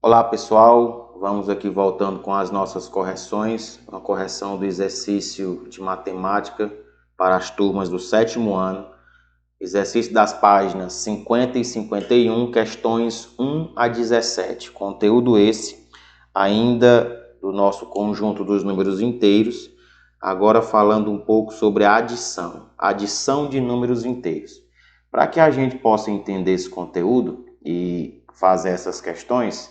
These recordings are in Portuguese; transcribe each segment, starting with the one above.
Olá pessoal, vamos aqui voltando com as nossas correções, uma correção do exercício de matemática para as turmas do 7º ano, exercício das páginas 50 e 51, questões 1 a 17, conteúdo esse ainda do nosso conjunto dos números inteiros, agora falando um pouco sobre a adição de números inteiros. Para que a gente possa entender esse conteúdo e fazer essas questões,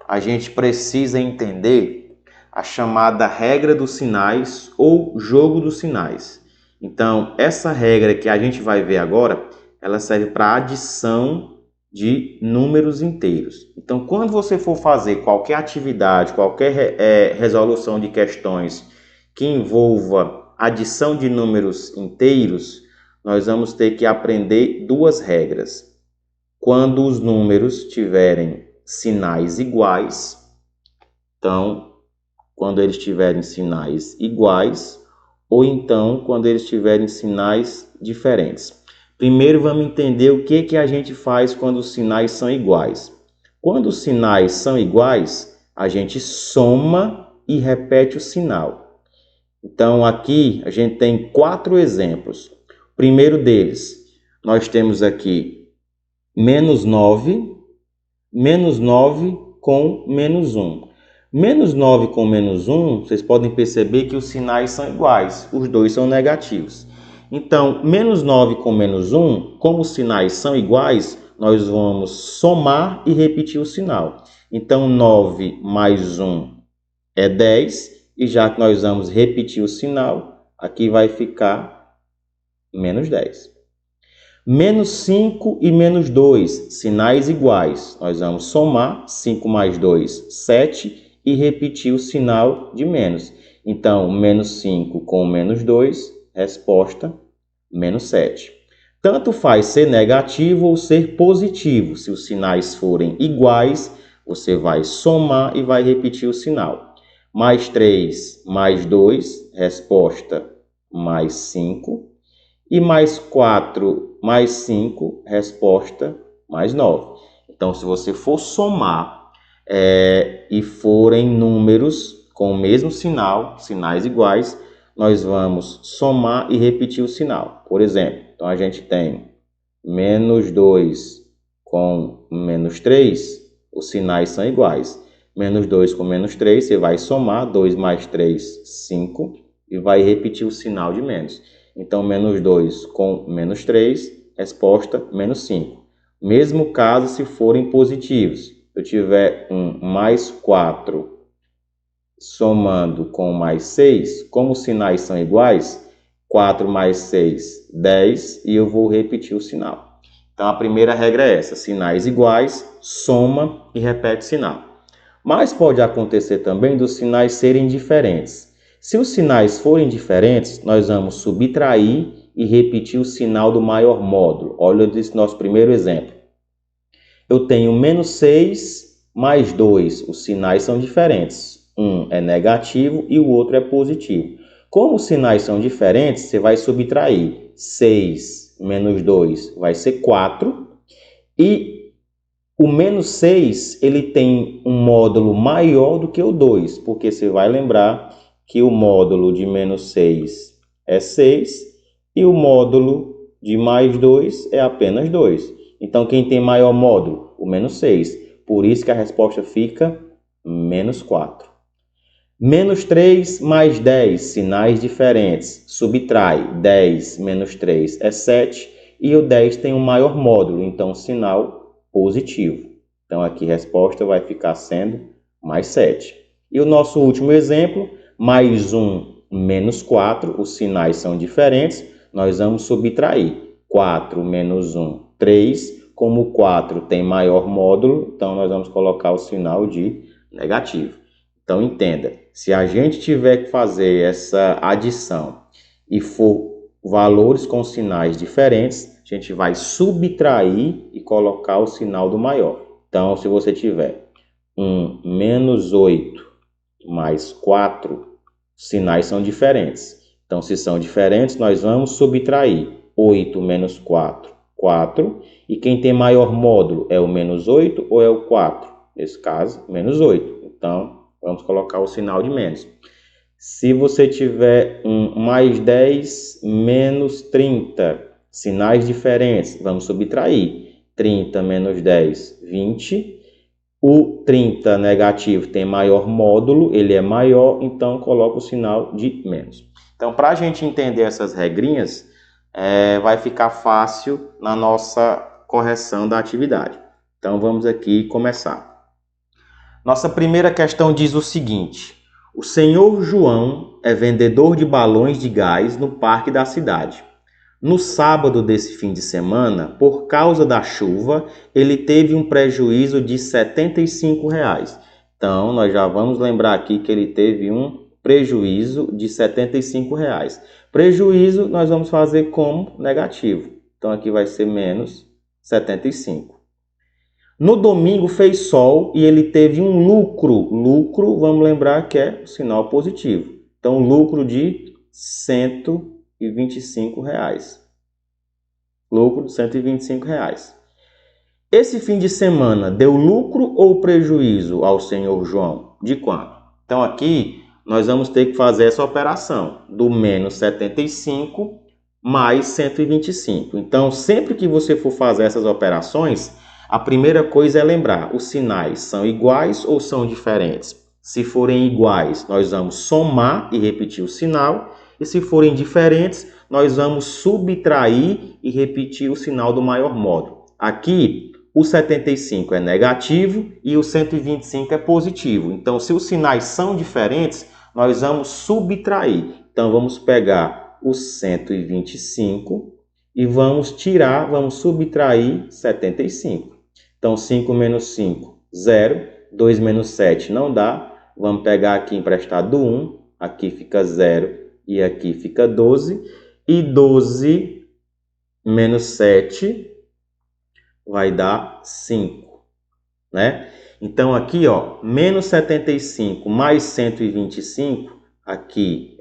a gente precisa entender a chamada regra dos sinais ou jogo dos sinais. Então, essa regra que a gente vai ver agora, ela serve para adição de números inteiros. Então, quando você for fazer qualquer atividade, qualquer resolução de questões que envolva adição de números inteiros, nós vamos ter que aprender duas regras. Quando os números tiverem sinais iguais, então, quando eles tiverem sinais iguais, ou então, quando eles tiverem sinais diferentes. Primeiro, vamos entender o que a gente faz quando os sinais são iguais. Quando os sinais são iguais, a gente soma e repete o sinal. Então, aqui a gente tem 4 exemplos. O primeiro deles, nós temos aqui menos 9 com menos 1. Menos 9 com menos 1, vocês podem perceber que os sinais são iguais, os dois são negativos. Então, menos 9 com menos 1, como os sinais são iguais, nós vamos somar e repetir o sinal. Então, 9 mais 1 é 10, e já que nós vamos repetir o sinal, aqui vai ficar menos 10. Menos 5 e menos 2, sinais iguais. Nós vamos somar, 5 mais 2, 7, e repetir o sinal de menos. Então, menos 5 com menos 2, resposta, menos 7. Tanto faz ser negativo ou ser positivo. Se os sinais forem iguais, você vai somar e vai repetir o sinal. Mais 3, mais 2, resposta, mais 5. E mais 4, mais 5, resposta, mais 9. Então, se você for somar e forem números com o mesmo sinal, sinais iguais, nós vamos somar e repetir o sinal. Por exemplo, então a gente tem menos 2 com menos 3, os sinais são iguais. Menos 2 com menos 3, você vai somar, 2 mais 3, 5, e vai repetir o sinal de menos. Então, menos 2 com menos 3, resposta, menos 5. Mesmo caso se forem positivos. Se eu tiver um mais 4 somando com mais 6, como os sinais são iguais, 4 mais 6, 10, e eu vou repetir o sinal. Então, a primeira regra é essa, sinais iguais, soma e repete o sinal. Mas pode acontecer também dos sinais serem diferentes. Se os sinais forem diferentes, nós vamos subtrair e repetir o sinal do maior módulo. Olha esse nosso primeiro exemplo. Eu tenho menos 6 mais 2. Os sinais são diferentes. Um é negativo e o outro é positivo. Como os sinais são diferentes, você vai subtrair. 6 menos 2 vai ser 4. E o menos 6 ele tem um módulo maior do que o 2, porque você vai lembrar que o módulo de menos 6 é 6 e o módulo de mais 2 é apenas 2. Então, quem tem maior módulo? O menos 6. Por isso que a resposta fica menos 4. Menos 3 mais 10, sinais diferentes. Subtrai, 10 menos 3 é 7 e o 10 tem um maior módulo, então sinal positivo. Então, aqui a resposta vai ficar sendo mais 7. E o nosso último exemplo, mais 1 menos 4, os sinais são diferentes, nós vamos subtrair. 4 menos 1, 3. Como o 4 tem maior módulo, então nós vamos colocar o sinal de negativo. Então, entenda, se a gente tiver que fazer essa adição e for valores com sinais diferentes, a gente vai subtrair e colocar o sinal do maior. Então, se você tiver menos 8 mais 4, sinais são diferentes. Então, se são diferentes, nós vamos subtrair. 8 menos 4, 4. E quem tem maior módulo é o menos 8 ou é o 4? nesse caso, menos 8. Então, vamos colocar o sinal de menos. Se você tiver um mais 10, menos 30, sinais diferentes, vamos subtrair. 30 menos 10, 20. O 30 negativo tem maior módulo, ele é maior, então coloca o sinal de menos. Então, para a gente entender essas regrinhas, vai ficar fácil na nossa correção da atividade. Então, vamos aqui começar. Nossa primeira questão diz o seguinte: o senhor João é vendedor de balões de gás no parque da cidade. No sábado desse fim de semana, por causa da chuva, ele teve um prejuízo de R$ 75. Então, nós já vamos lembrar aqui que ele teve um prejuízo de R$ 75. Prejuízo nós vamos fazer como negativo. Então, aqui vai ser menos 75. No domingo fez sol e ele teve um lucro. Lucro, vamos lembrar que é o sinal positivo. Então, lucro de R$ 125. Lucro de R$ 125. Esse fim de semana deu lucro ou prejuízo ao senhor João? De quanto? Então, aqui nós vamos ter que fazer essa operação do menos 75 mais 125. Então, sempre que você for fazer essas operações, a primeira coisa é lembrar, os sinais são iguais ou são diferentes? Se forem iguais, nós vamos somar e repetir o sinal. E se forem diferentes, nós vamos subtrair e repetir o sinal do maior módulo. Aqui, o 75 é negativo e o 125 é positivo. Então, se os sinais são diferentes, nós vamos subtrair. Então, vamos pegar o 125 e vamos subtrair 75. Então, 5 menos 5, 0. 2 menos 7 não dá. Vamos pegar aqui emprestado 1. Aqui fica 0 e aqui fica 12. E 12 menos 7 vai dar 5. Né? Então, aqui, ó, menos 75 mais 125, aqui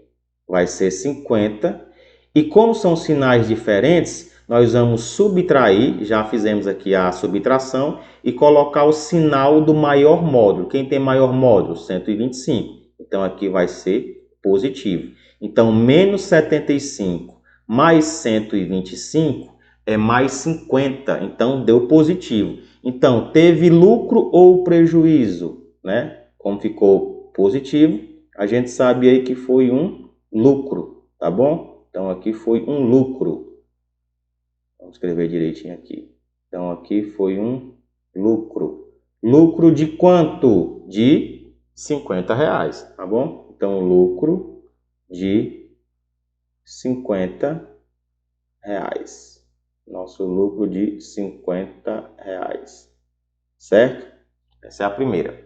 vai ser 50. E como são sinais diferentes, nós vamos subtrair, já fizemos aqui a subtração, e colocar o sinal do maior módulo. Quem tem maior módulo? 125. Então, aqui vai ser positivo. Então, menos 75 mais 125 é mais 50. Então, deu positivo. Então, teve lucro ou prejuízo? Né? Como ficou positivo, a gente sabe aí que foi um lucro, tá bom? Então, aqui foi um lucro. Vamos escrever direitinho aqui. Então, aqui foi um lucro. Lucro de quanto? De R$ 50, tá bom? Então, lucro de R$ 50. Nosso lucro de R$ 50. Certo? Essa é a primeira.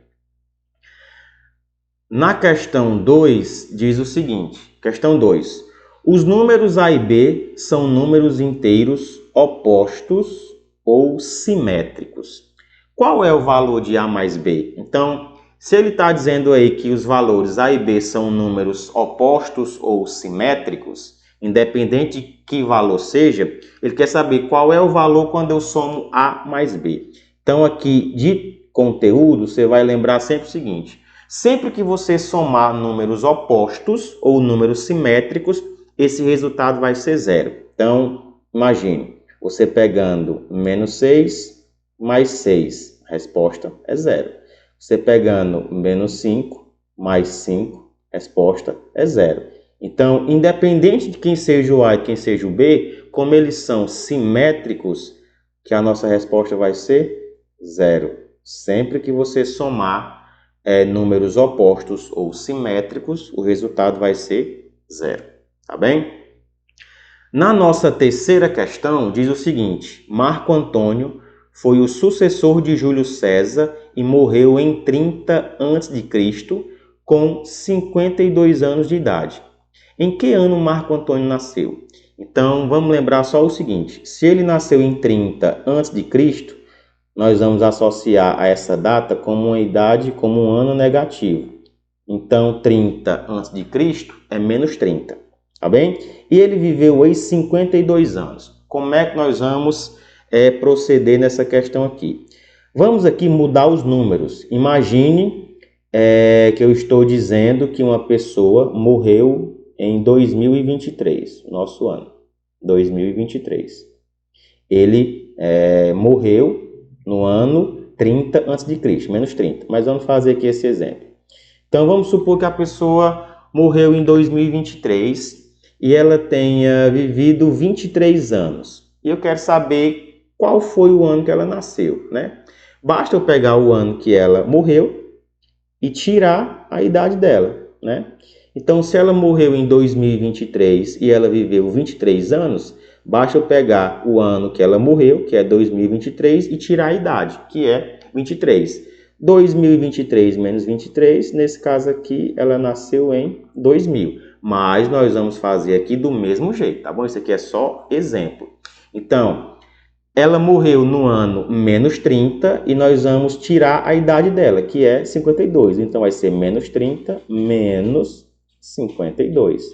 Na questão 2, diz o seguinte. Questão 2. Os números A e B são números inteiros opostos ou simétricos. Qual é o valor de A mais B? Então, se ele está dizendo aí que os valores A e B são números opostos ou simétricos, independente de que valor seja, ele quer saber qual é o valor quando eu somo A mais B. Então, aqui de conteúdo, você vai lembrar sempre o seguinte: sempre que você somar números opostos ou números simétricos, esse resultado vai ser zero. Então, imagine, você pegando menos 6 mais 6, a resposta é zero. Você pegando menos 5 mais 5, a resposta é zero. Então, independente de quem seja o A e quem seja o B, como eles são simétricos, que a nossa resposta vai ser zero. Sempre que você somar números opostos ou simétricos, o resultado vai ser zero. Tá bem? Na nossa terceira questão, diz o seguinte: Marco Antônio foi o sucessor de Júlio César e morreu em 30 a.C., com 52 anos de idade. Em que ano Marco Antônio nasceu? Então, vamos lembrar só o seguinte: se ele nasceu em 30 a.C., nós vamos associar a essa data como uma idade, como um ano negativo. Então, 30 a.C. é menos 30. Tá bem? E ele viveu aí 52 anos. Como é que nós vamos proceder nessa questão aqui? Vamos aqui mudar os números. Imagine que eu estou dizendo que uma pessoa morreu em 2023, nosso ano, 2023. Ele morreu no ano 30 a.C., menos 30. Mas vamos fazer aqui esse exemplo. Então vamos supor que a pessoa morreu em 2023 e ela tenha vivido 23 anos. E eu quero saber qual foi o ano que ela nasceu, né? Basta eu pegar o ano que ela morreu e tirar a idade dela, né? Então, se ela morreu em 2023 e ela viveu 23 anos, basta eu pegar o ano que ela morreu, que é 2023, e tirar a idade, que é 23. 2023 menos 23, nesse caso aqui, ela nasceu em 2000. Mas nós vamos fazer aqui do mesmo jeito, tá bom? Isso aqui é só exemplo. Então, ela morreu no ano menos 30 e nós vamos tirar a idade dela, que é 52. Então, vai ser menos 30 menos 52.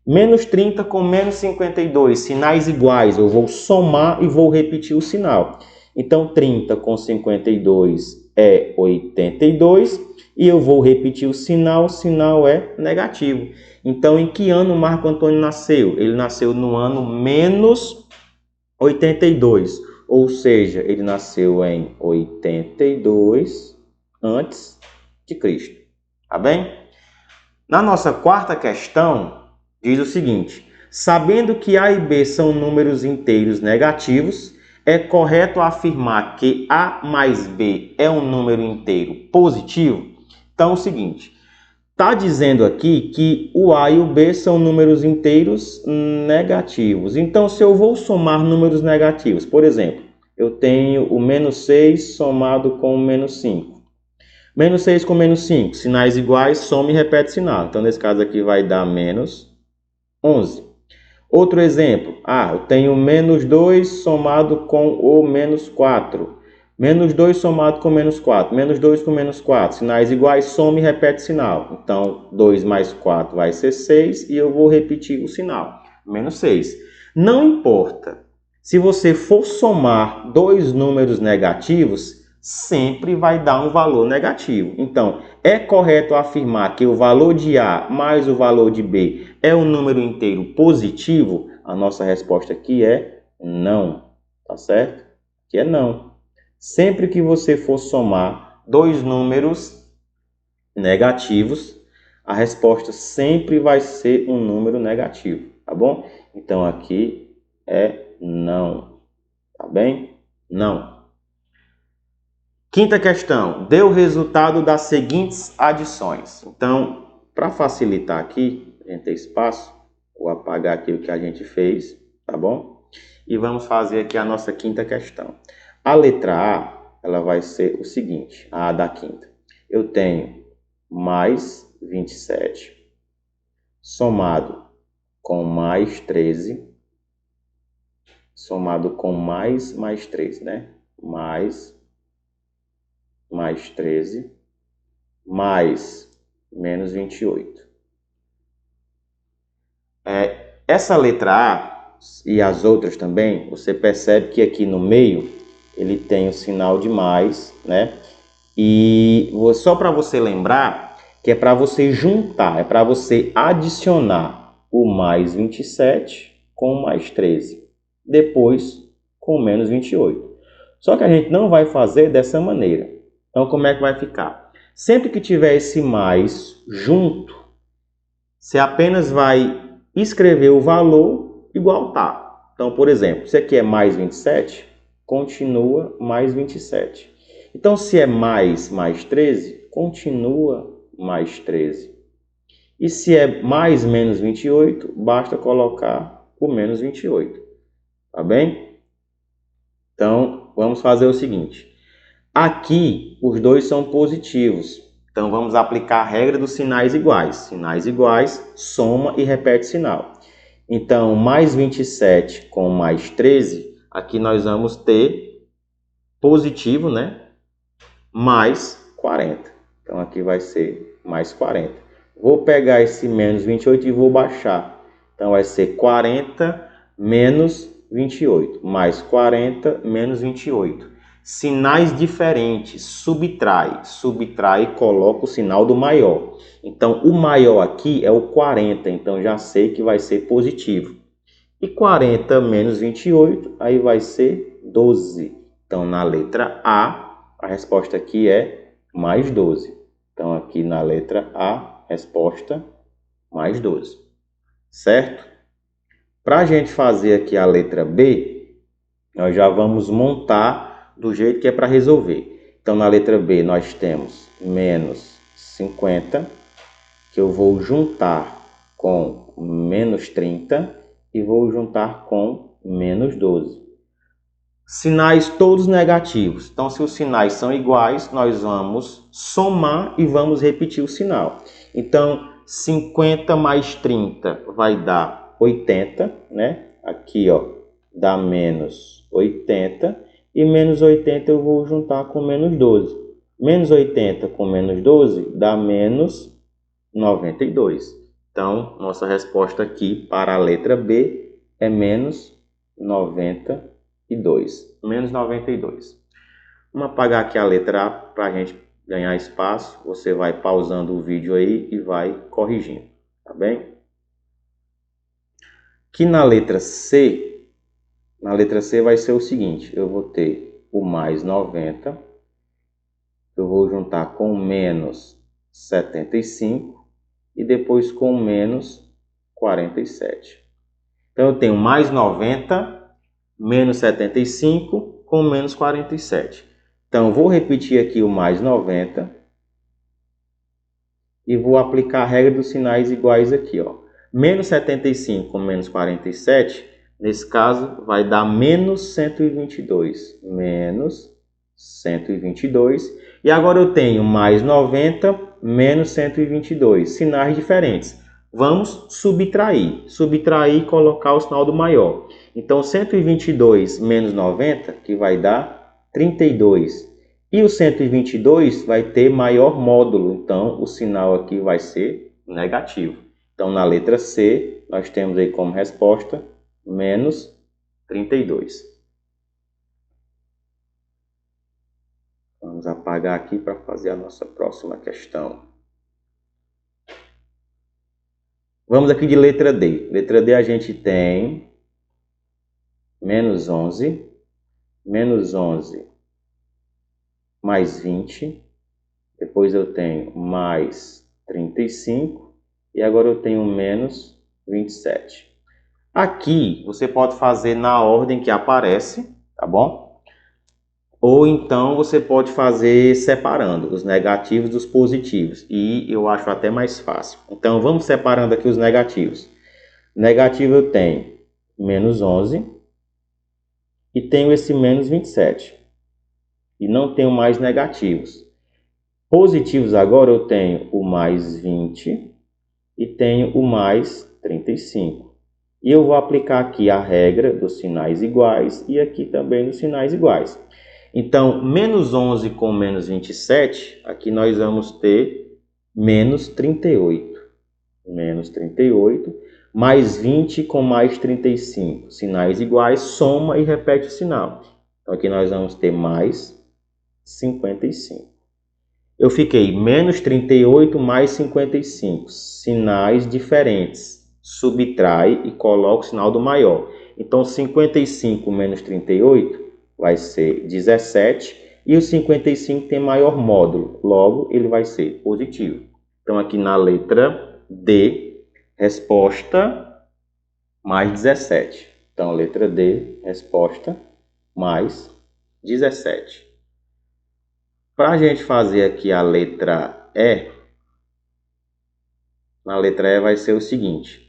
Menos 30 com menos 52, sinais iguais. Eu vou somar e vou repetir o sinal. Então, 30 com 52 é 82. E eu vou repetir o sinal é negativo. Então, em que ano o Marco Antônio nasceu? Ele nasceu no ano menos 82, ou seja, ele nasceu em 82 antes de Cristo. Tá bem? Na nossa quarta questão, diz o seguinte: sabendo que A e B são números inteiros negativos, é correto afirmar que A mais B é um número inteiro positivo? Então é o seguinte, está dizendo aqui que o A e o B são números inteiros negativos. Então, se eu vou somar números negativos, por exemplo, eu tenho o menos 6 somado com o menos 5. Menos 6 com menos 5, sinais iguais, soma e repete sinal. Então, nesse caso aqui vai dar menos 11. Outro exemplo, eu tenho menos 2 somado com o menos 4. Menos 2 somado com menos 4. Menos 2 com menos 4. Sinais iguais, soma e repete sinal. Então, 2 mais 4 vai ser 6 e eu vou repetir o sinal. Menos 6. Não importa. Se você for somar dois números negativos, sempre vai dar um valor negativo. Então, é correto afirmar que o valor de A mais o valor de B é um número inteiro positivo? A nossa resposta aqui é não. Tá certo? Aqui é não. Sempre que você for somar dois números negativos, a resposta sempre vai ser um número negativo, tá bom? Então aqui é não, tá bem? Não. Quinta questão, dê o resultado das seguintes adições. Então, para facilitar aqui, a gente ter espaço, vou apagar aqui o que a gente fez, tá bom? E vamos fazer aqui a nossa quinta questão. A letra A, ela vai ser o seguinte, a da quinta. Eu tenho mais 27 somado com mais 13, somado com mais 13, né? Mais 13, mais menos 28. Essa letra A e as outras também, você percebe que aqui no meio ele tem o sinal de mais, né? E só para você lembrar que é para você juntar, é para você adicionar o mais 27 com o mais 13, depois com o menos 28. Só que a gente não vai fazer dessa maneira. Então, como é que vai ficar? Sempre que tiver esse mais junto, você apenas vai escrever o valor igual tá. Então, por exemplo, se aqui é mais 27, continua mais 27. Então, se é mais 13, continua mais 13. E se é mais menos 28, basta colocar o menos 28. Tá bem? Então, vamos fazer o seguinte. Aqui, os dois são positivos. Então, vamos aplicar a regra dos sinais iguais. Sinais iguais, soma e repete sinal. Então, mais 27 com mais 13, aqui nós vamos ter positivo, né? Mais 40. Então, aqui vai ser mais 40. Vou pegar esse menos 28 e vou baixar. Então, vai ser 40 menos 28. Mais 40 menos 28. Sinais diferentes, subtrai. Subtrai e coloca o sinal do maior. Então, o maior aqui é o 40, então já sei que vai ser positivo. E 40 menos 28, aí vai ser 12. Então, na letra A, a resposta aqui é mais 12. Então, aqui na letra A, resposta mais 12. Certo? Para a gente fazer aqui a letra B, nós já vamos montar do jeito que é para resolver. Então, na letra B, nós temos menos 50, que eu vou juntar com menos 30 e vou juntar com menos 12. Sinais todos negativos. Então, se os sinais são iguais, nós vamos somar e vamos repetir o sinal. Então, 50 mais 30 vai dar 80, né? Aqui, ó, dá menos 80. E menos 80 eu vou juntar com menos 12. Menos 80 com menos 12 dá menos 92. Então, nossa resposta aqui para a letra B é menos 92. Menos 92. Vamos apagar aqui a letra A para a gente ganhar espaço. Você vai pausando o vídeo aí e vai corrigindo, tá bem? Aqui na letra C vai ser o seguinte, eu vou ter o mais 90, eu vou juntar com menos 75 e depois com menos 47. Então, eu tenho mais 90, menos 75 com menos 47. Então, vou repetir aqui o mais 90 e vou aplicar a regra dos sinais iguais aqui, ó. Menos 75 com menos 47, nesse caso, vai dar menos 122. Menos 122. E agora eu tenho mais 90, menos 122. Sinais diferentes. Vamos subtrair. Subtrair e colocar o sinal do maior. Então, 122 menos 90, que vai dar 32. E o 122 vai ter maior módulo, então o sinal aqui vai ser negativo. Então, na letra C, nós temos aí como resposta menos 32. Vamos apagar aqui para fazer a nossa próxima questão. Vamos aqui de letra D. Letra D a gente tem menos 11, menos 11 mais 20, depois eu tenho mais 35 e agora eu tenho menos 27. Aqui você pode fazer na ordem que aparece, tá bom? Ou então você pode fazer separando os negativos dos positivos e eu acho até mais fácil. Então vamos separando aqui os negativos. Negativo eu tenho menos 11 e tenho esse menos 27. E não tenho mais negativos. Positivos agora eu tenho o mais 20 e tenho o mais 35. E eu vou aplicar aqui a regra dos sinais iguais e aqui também dos sinais iguais. Então, menos 11 com menos 27, aqui nós vamos ter menos 38. Menos 38, mais 20 com mais 35. Sinais iguais, soma e repete o sinal. Então, aqui nós vamos ter mais 55. Eu fiquei menos 38 mais 55. Sinais diferentes. Subtrai e coloca o sinal do maior. Então, 55 menos 38 vai ser 17. E o 55 tem maior módulo. Logo, ele vai ser positivo. Então, aqui na letra D, resposta mais 17. Então, letra D, resposta mais 17. Para a gente fazer aqui a letra E, na letra E vai ser o seguinte.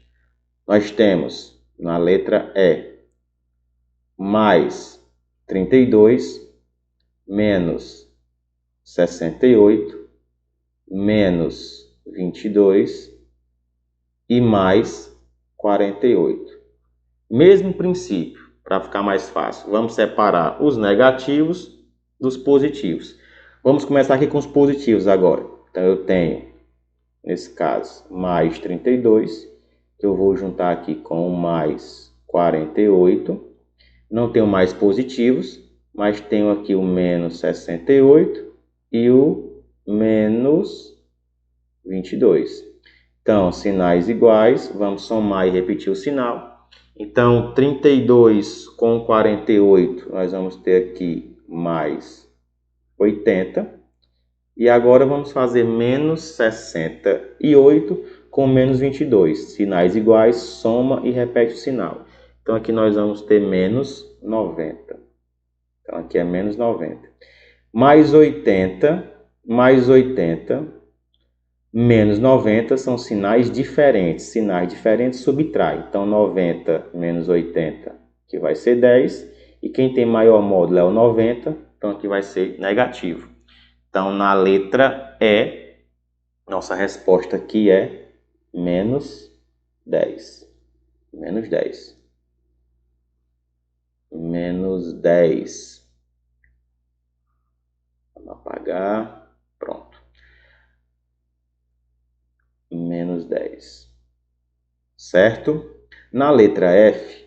Nós temos na letra E mais 32 menos 68 menos 22 e mais 48. Mesmo princípio, para ficar mais fácil. Vamos separar os negativos dos positivos. Vamos começar aqui com os positivos agora. Então, eu tenho, nesse caso, mais 32, que eu vou juntar aqui com mais 48. Não tenho mais positivos, mas tenho aqui o menos 68 e o menos 22. Então, sinais iguais, vamos somar e repetir o sinal. Então, 32 com 48, nós vamos ter aqui mais 80. E agora vamos fazer menos 68 com menos 22. Sinais iguais, soma e repete o sinal. Então, aqui nós vamos ter menos 90. Então, aqui é menos 90. Mais 80, mais 80, menos 90 são sinais diferentes. Sinais diferentes subtrai. Então, 90 menos 80, que vai ser 10. E quem tem maior módulo é o 90, então aqui vai ser negativo. Então, na letra E, nossa resposta aqui é menos 10. Menos 10. Menos 10. Vamos apagar. Pronto. Menos 10. Certo? Na letra F,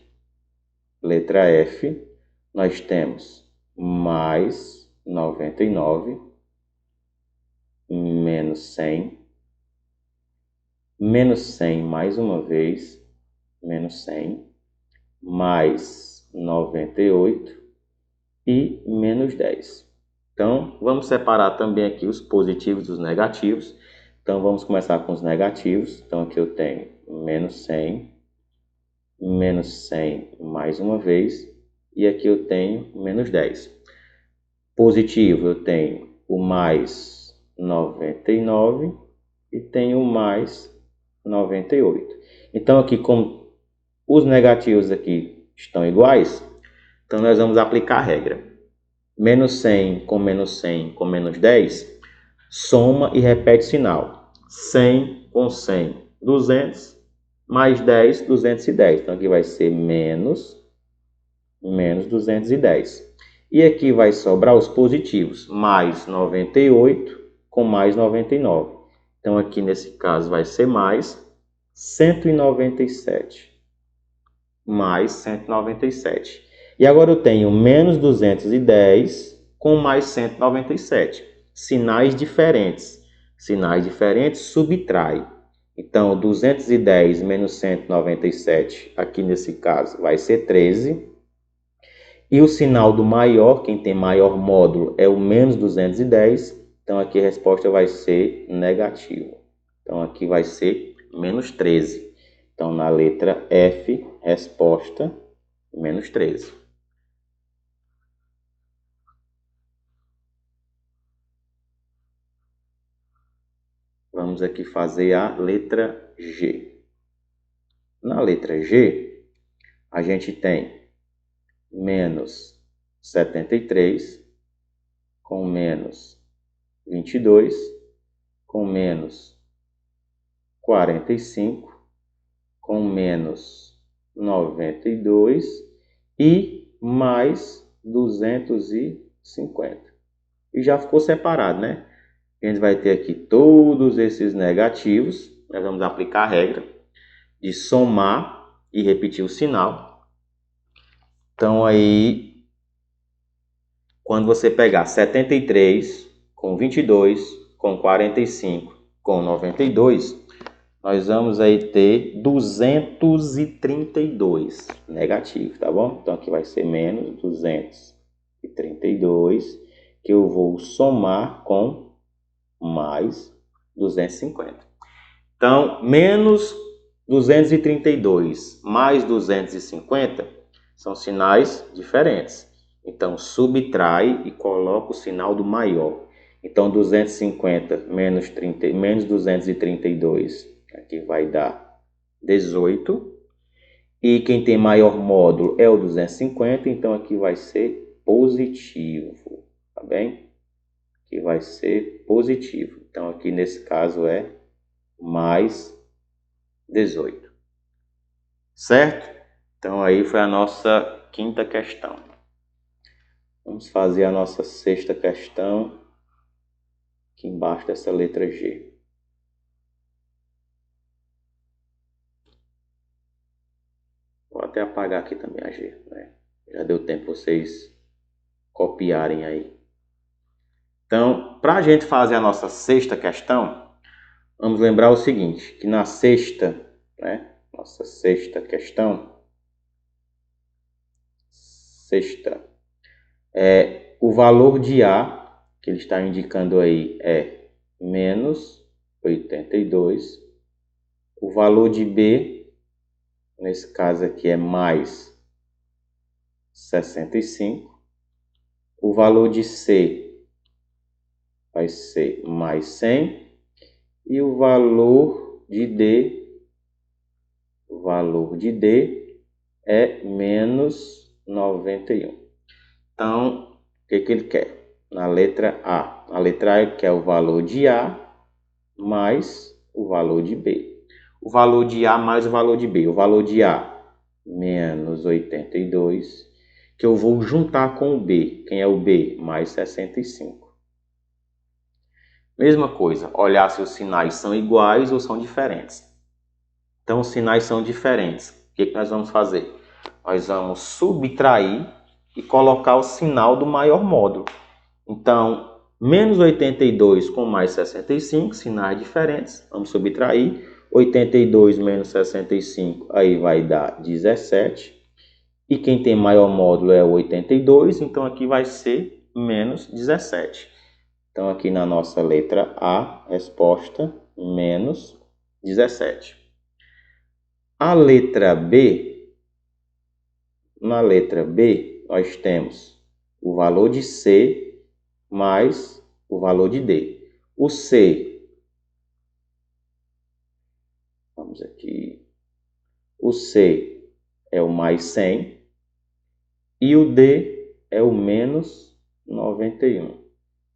nós temos mais 99, menos 100, menos 100 mais uma vez, menos 100, mais 98 e menos 10. Então, vamos separar também aqui os positivos dos negativos. Então, vamos começar com os negativos. Então, aqui eu tenho menos 100 mais uma vez, e aqui eu tenho menos 10. Positivo, eu tenho o mais 99 e tenho o mais 98. Então, aqui, como os negativos aqui estão iguais, então nós vamos aplicar a regra. Menos 100 com menos 100 com menos 10, soma e repete sinal. 100 com 100, 200, mais 10, 210. Então, aqui vai ser menos 210. E aqui vai sobrar os positivos, mais 98 com mais 99. Então, aqui nesse caso vai ser mais 197. Mais 197. E agora eu tenho menos 210 com mais 197. Sinais diferentes. Sinais diferentes subtrai. Então, 210 menos 197, aqui nesse caso, vai ser 13. E o sinal do maior, quem tem maior módulo, é o menos 210. Então, aqui a resposta vai ser negativa. Então, aqui vai ser menos 13. Então, na letra F, resposta menos 13. Vamos aqui fazer a letra G. Na letra G, a gente tem menos 73 com menos 22 com menos 45 com menos 92 e mais 250. E já ficou separado, né? A gente vai ter aqui todos esses negativos. Nós vamos aplicar a regra de somar e repetir o sinal. Então, aí, quando você pegar 73 com 22, com 45, com 92, nós vamos aí ter 232 negativo, tá bom? Então, aqui vai ser menos 232, que eu vou somar com mais 250. Então, menos 232 mais 250 são sinais diferentes. Então, subtrai e coloca o sinal do maior. Então, 250 menos 232, aqui vai dar 18. E quem tem maior módulo é o 250, então aqui vai ser positivo, tá bem? Aqui vai ser positivo. Então, aqui nesse caso é mais 18. Certo? Então, aí foi a nossa quinta questão. Vamos fazer a nossa sexta questão aqui embaixo dessa letra G. Vou até apagar aqui também a G, né? Já deu tempo vocês copiarem aí. Então, para a gente fazer a nossa sexta questão, vamos lembrar o seguinte, que na sexta, né, nossa sexta questão, o valor de A, que ele está indicando aí, é menos 82. O valor de B, nesse caso aqui, é mais 65. O valor de C vai ser mais 100. E o valor de D é menos 91. Então, o que ele quer? Na letra A. Na letra A ele quer o valor de A mais o valor de B. O valor de A mais o valor de B. O valor de A, menos 82, que eu vou juntar com o B. Quem é o B? Mais 65. Mesma coisa, olhar se os sinais são iguais ou são diferentes. Então, os sinais são diferentes. O que nós vamos fazer? Nós vamos subtrair e colocar o sinal do maior módulo. Então, menos 82 com mais 65, sinais diferentes. Vamos subtrair. 82 menos 65, aí vai dar 17. E quem tem maior módulo é o 82, então aqui vai ser menos 17. Então, aqui na nossa letra A, resposta menos 17. A letra B, na letra B, nós temos o valor de C mais o valor de D. O C, vamos aqui, o C é o mais 100 e o D é o menos 91.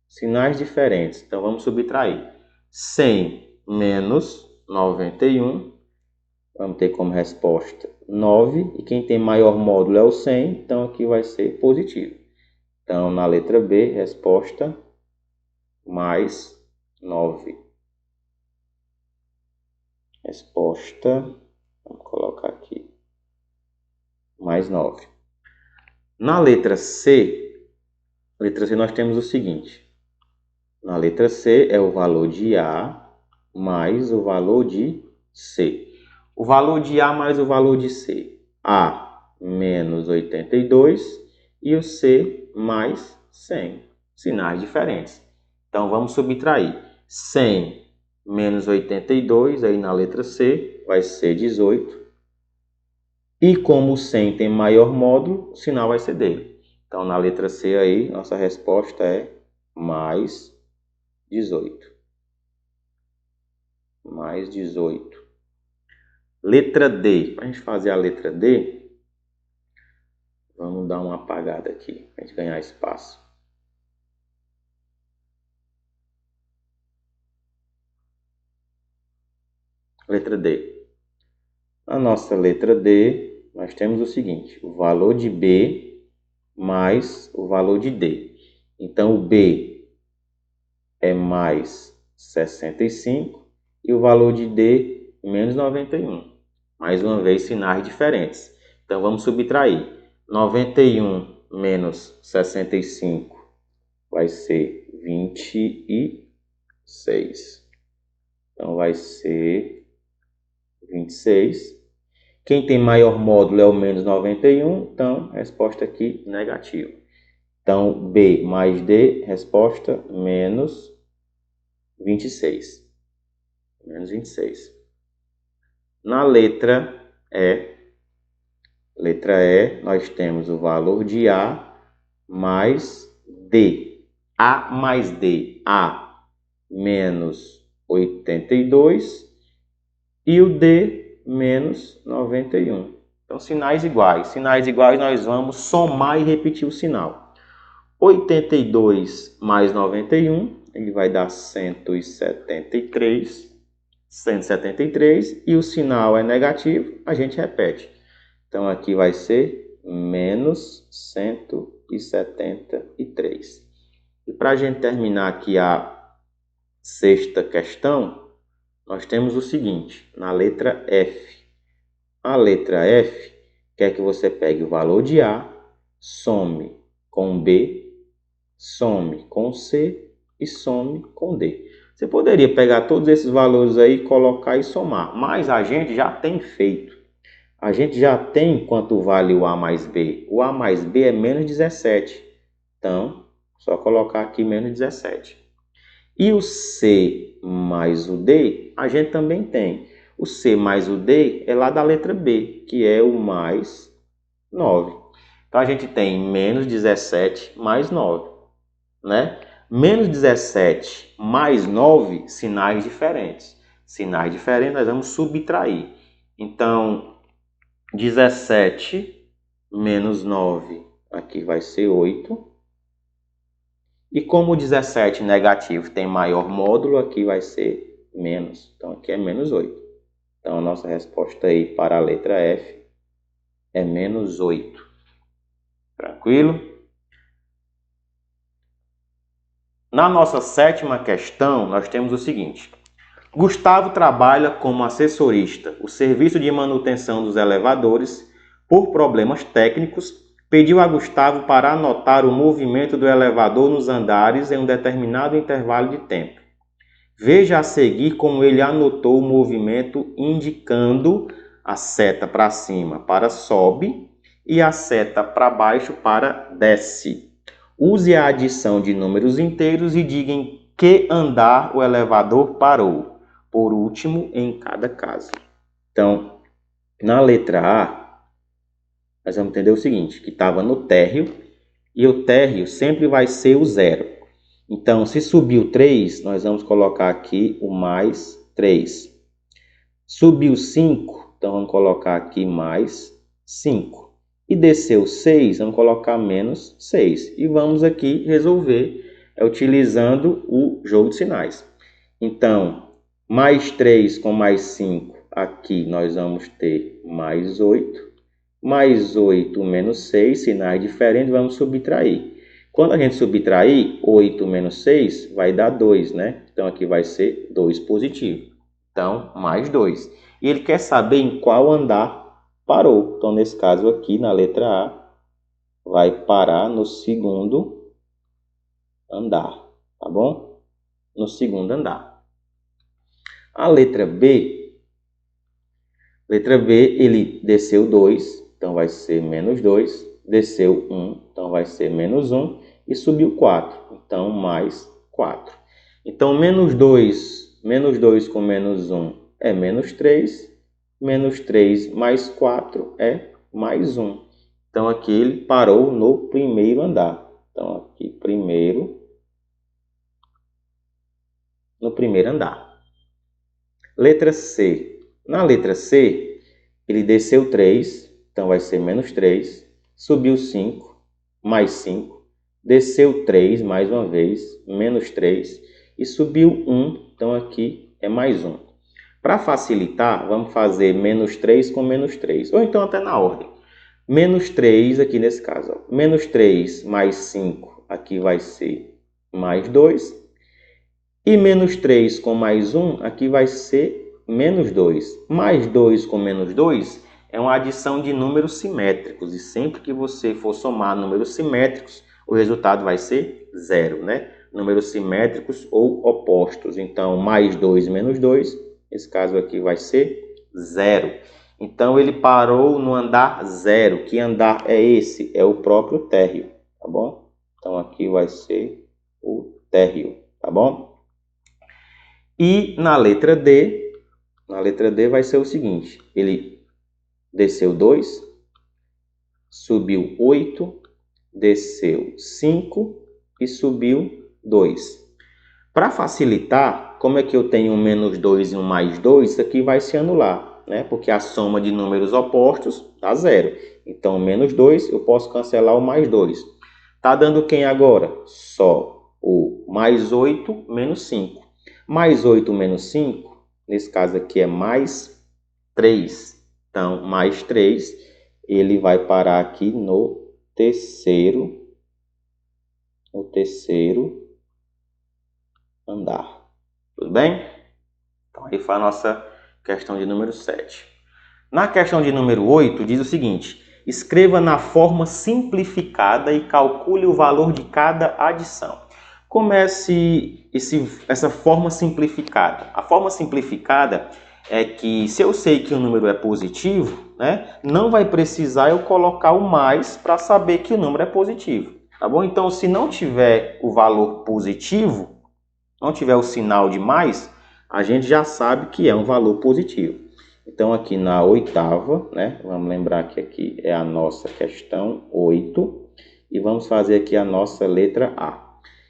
Sinais diferentes, então vamos subtrair. 100 menos 91, vamos ter como resposta 9, e quem tem maior módulo é o 100, então aqui vai ser positivo. Então, na letra B, resposta mais 9. Resposta, vamos colocar aqui, mais 9. Na letra C nós temos o seguinte. Na letra C é o valor de A mais o valor de C. O valor de A mais o valor de C. A menos 82 e o C mais 100. Sinais diferentes. Então, vamos subtrair. 100 menos 82, aí na letra C, vai ser 18. E como o 100 tem maior módulo, o sinal vai ser dele. Então, na letra C aí, nossa resposta é mais 18. Mais 18. Letra D. Para a gente fazer a letra D, vamos dar uma apagada aqui, para a gente ganhar espaço. Letra D. Na nossa letra D, nós temos o seguinte, o valor de B mais o valor de D. Então, o B é mais 65 e o valor de D menos 91. Mais uma vez, sinais diferentes. Então, vamos subtrair. 91 menos 65 vai ser 26. Então, vai ser 26. Quem tem maior módulo é o menos 91, então, resposta aqui, negativa. Então, B mais D, resposta, menos 26. Menos 26. Na letra E, nós temos o valor de A mais D. A mais D, A menos 82 e o D menos 91. Então, sinais iguais. Sinais iguais, nós vamos somar e repetir o sinal. 82 mais 91, ele vai dar 173. 173 e o sinal é negativo, a gente repete. Então, aqui vai ser menos 173. E para a gente terminar aqui a sexta questão, nós temos o seguinte, na letra F. A letra F quer que você pegue o valor de A, some com B some com C e some com D. Você poderia pegar todos esses valores aí, colocar e somar, mas a gente já tem feito. A gente já tem quanto vale o A mais B. O A mais B é menos 17. Então, só colocar aqui menos 17. E o C mais o D, a gente também tem. O C mais o D é lá da letra B, que é o mais 9. Então, a gente tem menos 17 mais 9, né? Menos 17 mais 9, sinais diferentes. Sinais diferentes, nós vamos subtrair. Então, 17 menos 9, aqui vai ser 8. E como o 17 negativo tem maior módulo, aqui vai ser menos. Então, aqui é menos 8. Então, a nossa resposta aí para a letra F é menos 8. Tranquilo? Na nossa sétima questão, nós temos o seguinte. Gustavo trabalha como assessorista. O serviço de manutenção dos elevadores, por problemas técnicos, pediu a Gustavo para anotar o movimento do elevador nos andares em um determinado intervalo de tempo. Veja a seguir como ele anotou o movimento indicando a seta para cima para sobe e a seta para baixo para desce. Use a adição de números inteiros e diga em que andar o elevador parou, por último em cada caso. Então, na letra A, nós vamos entender o seguinte, que estava no térreo, e o térreo sempre vai ser o zero. Então, se subiu 3, nós vamos colocar aqui o mais 3. Subiu 5, então vamos colocar aqui mais 5. E desceu 6, vamos colocar menos 6. E vamos aqui resolver utilizando o jogo de sinais. Então, mais 3 com mais 5, aqui nós vamos ter mais 8. Mais 8 menos 6, sinais diferentes, vamos subtrair. Quando a gente subtrair, 8 menos 6 vai dar 2, né? Então, aqui vai ser 2 positivo. Então, mais 2. E ele quer saber em qual andar parou. Então, nesse caso aqui, na letra A, vai parar no segundo andar, tá bom? No segundo andar. A letra B, ele desceu 2, então vai ser menos 2. Desceu 1, então vai ser menos 1. E subiu 4, então mais 4. Então, menos 2 com menos 1 é menos 3. Menos 3 mais 4 é mais 1. Então, aqui ele parou no primeiro andar. Então, aqui no primeiro andar. Letra C. Na letra C, ele desceu 3, então vai ser menos 3. Subiu 5, mais 5. Desceu 3, mais uma vez, menos 3. E subiu 1, então aqui é mais 1. Para facilitar, vamos fazer menos 3 com menos 3. Ou então até na ordem. Menos 3 aqui nesse caso. Ó. Menos 3 mais 5, aqui vai ser mais 2. E menos 3 com mais 1, aqui vai ser menos 2. Mais 2 com menos 2 é uma adição de números simétricos. E sempre que você for somar números simétricos, o resultado vai ser 0, né? Números simétricos ou opostos. Então, mais 2 menos 2, esse caso aqui vai ser 0. Então, ele parou no andar 0. Que andar é esse? É o próprio térreo, tá bom? Então, aqui vai ser o térreo, tá bom? E na letra D vai ser o seguinte, ele desceu 2, subiu 8, desceu 5 e subiu 2. Para facilitar, como é que eu tenho um menos 2 e um mais 2, isso aqui vai se anular, né? Porque a soma de números opostos dá 0. Então, menos 2, eu posso cancelar o mais 2. Está dando quem agora? Só o mais 8 menos 5. Mais 8 menos 5, nesse caso aqui é mais 3. Então, mais 3, ele vai parar aqui no terceiro andar. Tudo bem? Então, aí foi a nossa questão de número 7. Na questão de número 8, diz o seguinte. Escreva na forma simplificada e calcule o valor de cada adição. Comece essa forma simplificada. A forma simplificada é que, se eu sei que o número é positivo, né, não vai precisar eu colocar o mais para saber que o número é positivo. Tá bom? Então, se não tiver o valor positivo, não tiver o sinal de mais, a gente já sabe que é um valor positivo. Então, aqui na oitava, né, vamos lembrar que aqui é a nossa questão 8, e vamos fazer aqui a nossa letra A.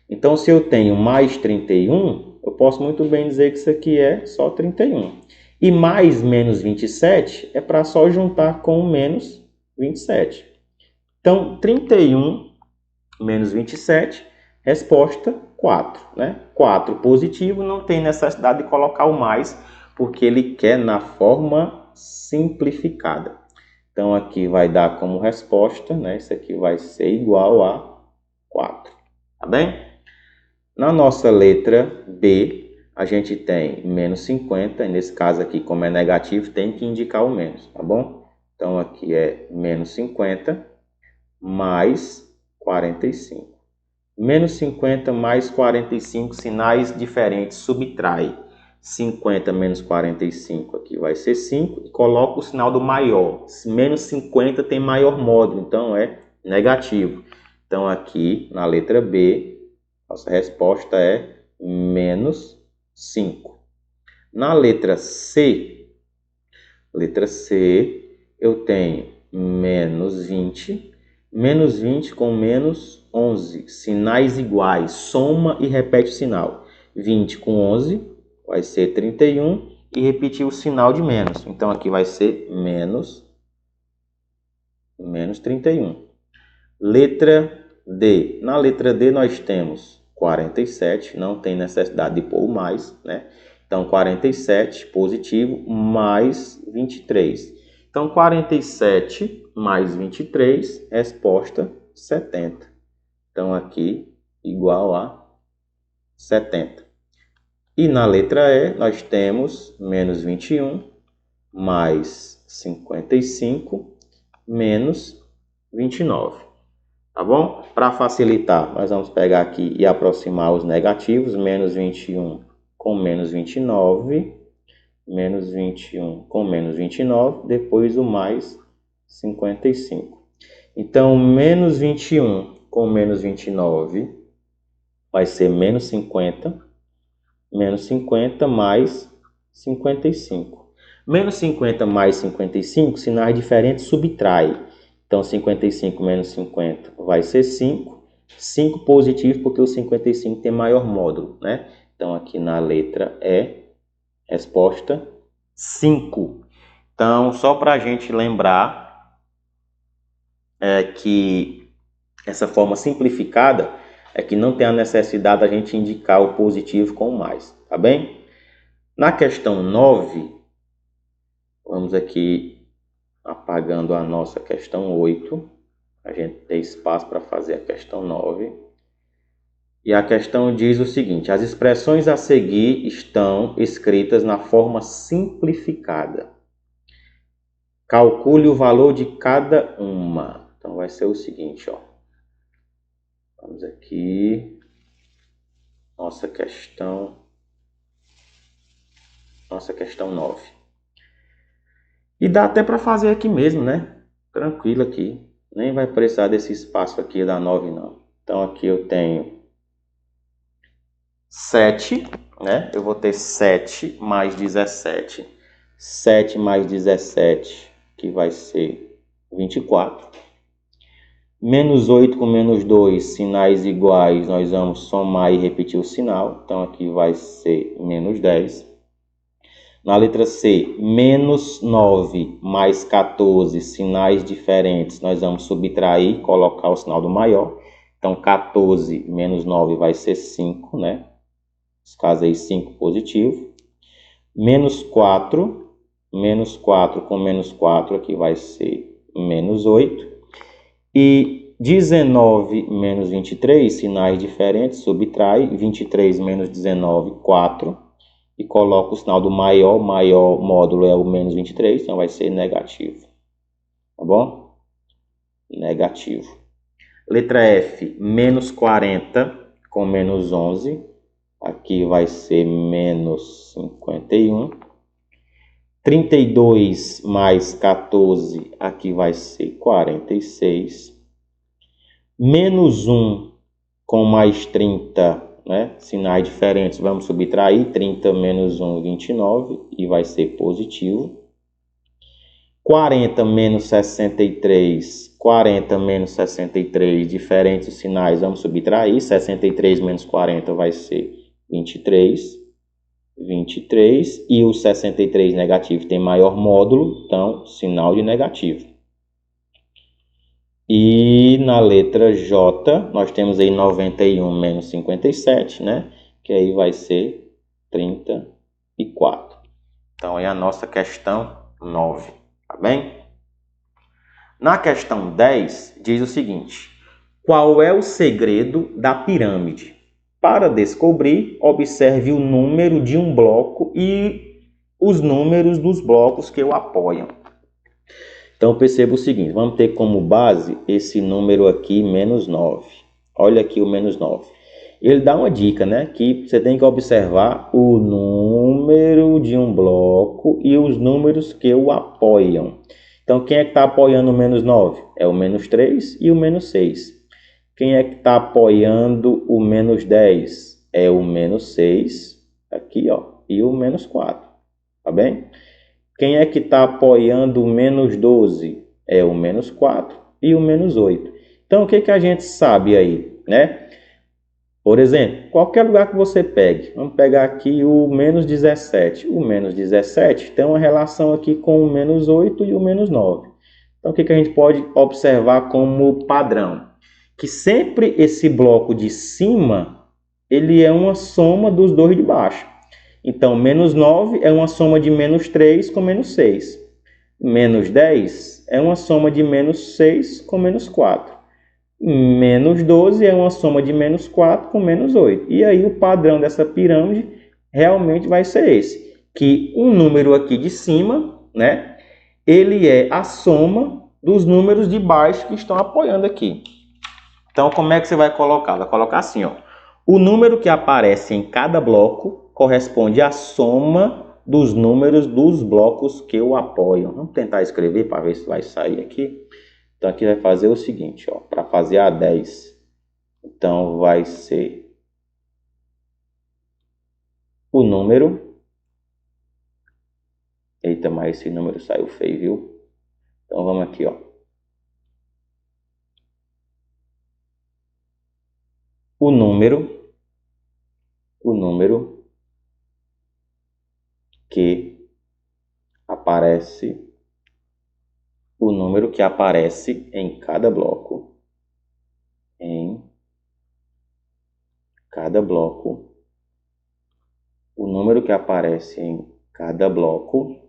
Então, se eu tenho mais 31, eu posso muito bem dizer que isso aqui é só 31. E mais menos 27 é para só juntar com o menos 27. Então, 31 menos 27, resposta 4. Né? 4 positivo, não tem necessidade de colocar o mais, porque ele quer na forma simplificada. Então, aqui vai dar como resposta, né? Isso aqui vai ser igual a 4. Tá bem? Na nossa letra B, a gente tem menos 50. E nesse caso aqui, como é negativo, tem que indicar o menos, tá bom? Então, aqui é menos 50 mais 45. Menos 50 mais 45, sinais diferentes, subtrai. 50 menos 45 aqui vai ser 5. E coloca o sinal do maior. Menos 50 tem maior módulo, então é negativo. Então aqui na letra B, nossa resposta é menos 5. Na letra C, eu tenho menos 20. Menos 20 com menos 11, sinais iguais, soma e repete o sinal. 20 com 11 vai ser 31 e repetir o sinal de menos. Então aqui vai ser menos 31. Letra D. Na letra D nós temos 47, não tem necessidade de pôr mais, né? Então 47 positivo mais 23. Então 47 mais 23, resposta 70. Então aqui igual a 70. E na letra E nós temos menos 21 mais 55 menos 29. Tá bom? Para facilitar, nós vamos pegar aqui e aproximar os negativos. Menos 21 com menos 29. Menos 21 com menos 29. Depois o mais 55. Então, menos 21 com menos 29 vai ser menos 50. Menos 50 mais 55. Menos 50 mais 55, sinais diferentes, subtrai. Então, 55 menos 50 vai ser 5. 5 positivo, porque o 55 tem maior módulo, né? Então, aqui na letra E, resposta 5. Então, só para a gente lembrar que essa forma simplificada é que não tem a necessidade da gente indicar o positivo com o mais, tá bem? Na questão 9, vamos aqui apagando a nossa questão 8, a gente tem espaço para fazer a questão 9. E a questão diz o seguinte: as expressões a seguir estão escritas na forma simplificada. Calcule o valor de cada uma. Então vai ser o seguinte, ó. Vamos aqui. Nossa questão 9. E dá até para fazer aqui mesmo, né? Tranquilo aqui. Nem vai precisar desse espaço aqui da 9, não. Então aqui eu tenho 7, né? Eu vou ter 7 mais 17. 7 mais 17, que vai ser 24. Menos 8 com menos 2, sinais iguais, nós vamos somar e repetir o sinal. Então aqui vai ser menos 10. Na letra C, menos 9 mais 14, sinais diferentes, nós vamos subtrair, colocar o sinal do maior. Então, 14 menos 9 vai ser 5, né? Nesse caso aí, 5 positivo. Menos 4 com menos 4, aqui vai ser menos 8. E 19 menos 23, sinais diferentes, subtrai. 23 menos 19, 4. E coloca o sinal do maior módulo é o menos 23, então vai ser negativo. Tá bom? negativo. Letra F, menos 40 com menos 11. Aqui vai ser menos 51. 32 mais 14, aqui vai ser 46. Menos 1 com mais 30, né? Sinais diferentes, vamos subtrair. 30 menos 1, 29, e vai ser positivo. 40 menos 63, 40 menos 63, diferentes os sinais, vamos subtrair. 63 menos 40 vai ser 23. 23, e o 63 negativo tem maior módulo, então sinal de negativo. E na letra J, nós temos aí 91 menos 57, né? Que aí vai ser 34. Então, é a nossa questão 9, tá bem? Na questão 10, diz o seguinte: qual é o segredo da pirâmide? Para descobrir, observe o número de um bloco e os números dos blocos que o apoiam. Então, perceba o seguinte, vamos ter como base esse número aqui, menos 9. Olha aqui o menos 9. Ele dá uma dica, né? Que você tem que observar o número de um bloco e os números que o apoiam. Então, quem é que está apoiando o menos 9? É o menos 3 e o menos 6. Quem é que está apoiando o menos 10? É o menos 6, aqui, ó, e o menos 4, tá bem? Quem é que está apoiando o menos 12? É o menos 4 e o menos 8. Então, o que que a gente sabe aí, né? Por exemplo, qualquer lugar que você pegue, vamos pegar aqui o menos 17. O menos 17 tem uma relação aqui com o menos 8 e o menos 9. Então, o que que a gente pode observar como padrão? Que sempre esse bloco de cima, ele é uma soma dos dois de baixo. Então, menos 9 é uma soma de menos 3 com menos 6. Menos 10 é uma soma de menos 6 com menos 4. Menos 12 é uma soma de menos 4 com menos 8. E aí o padrão dessa pirâmide realmente vai ser esse. Que um número aqui de cima, né? Ele é a soma dos números de baixo que estão apoiando aqui. Então, como é que você vai colocar? Vai colocar assim, ó. O número que aparece em cada bloco corresponde à soma dos números dos blocos que o apoiam. Vamos tentar escrever para ver se vai sair aqui. Então, aqui vai fazer o seguinte, ó. Para fazer a 10, então vai ser o número. Eita, mas esse número saiu feio, viu? Então, vamos aqui, ó. O número que aparece, o número que aparece em cada bloco, o número que aparece em cada bloco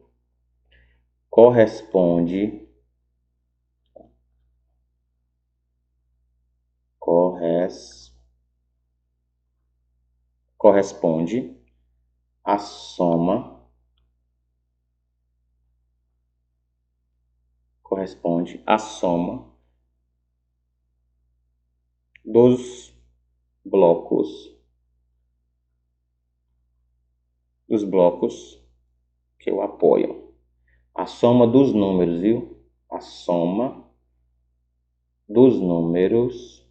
corresponde à soma dos blocos que o apoiam. A soma dos números, viu? A soma dos números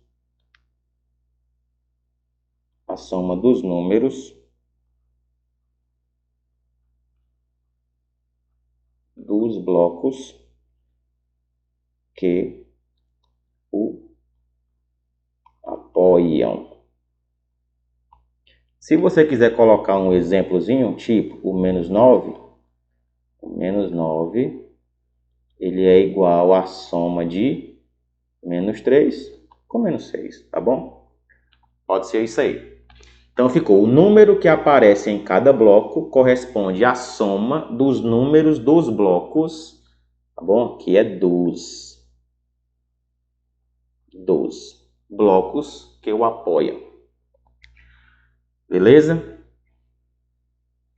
dos blocos que o apoiam. Se você quiser colocar um exemplozinho, tipo o menos 9, ele é igual à soma de menos 3 com menos 6, tá bom? Pode ser isso aí. Então ficou, o número que aparece em cada bloco corresponde à soma dos números dos blocos, tá bom? Que é dos blocos que o apoiam. Beleza?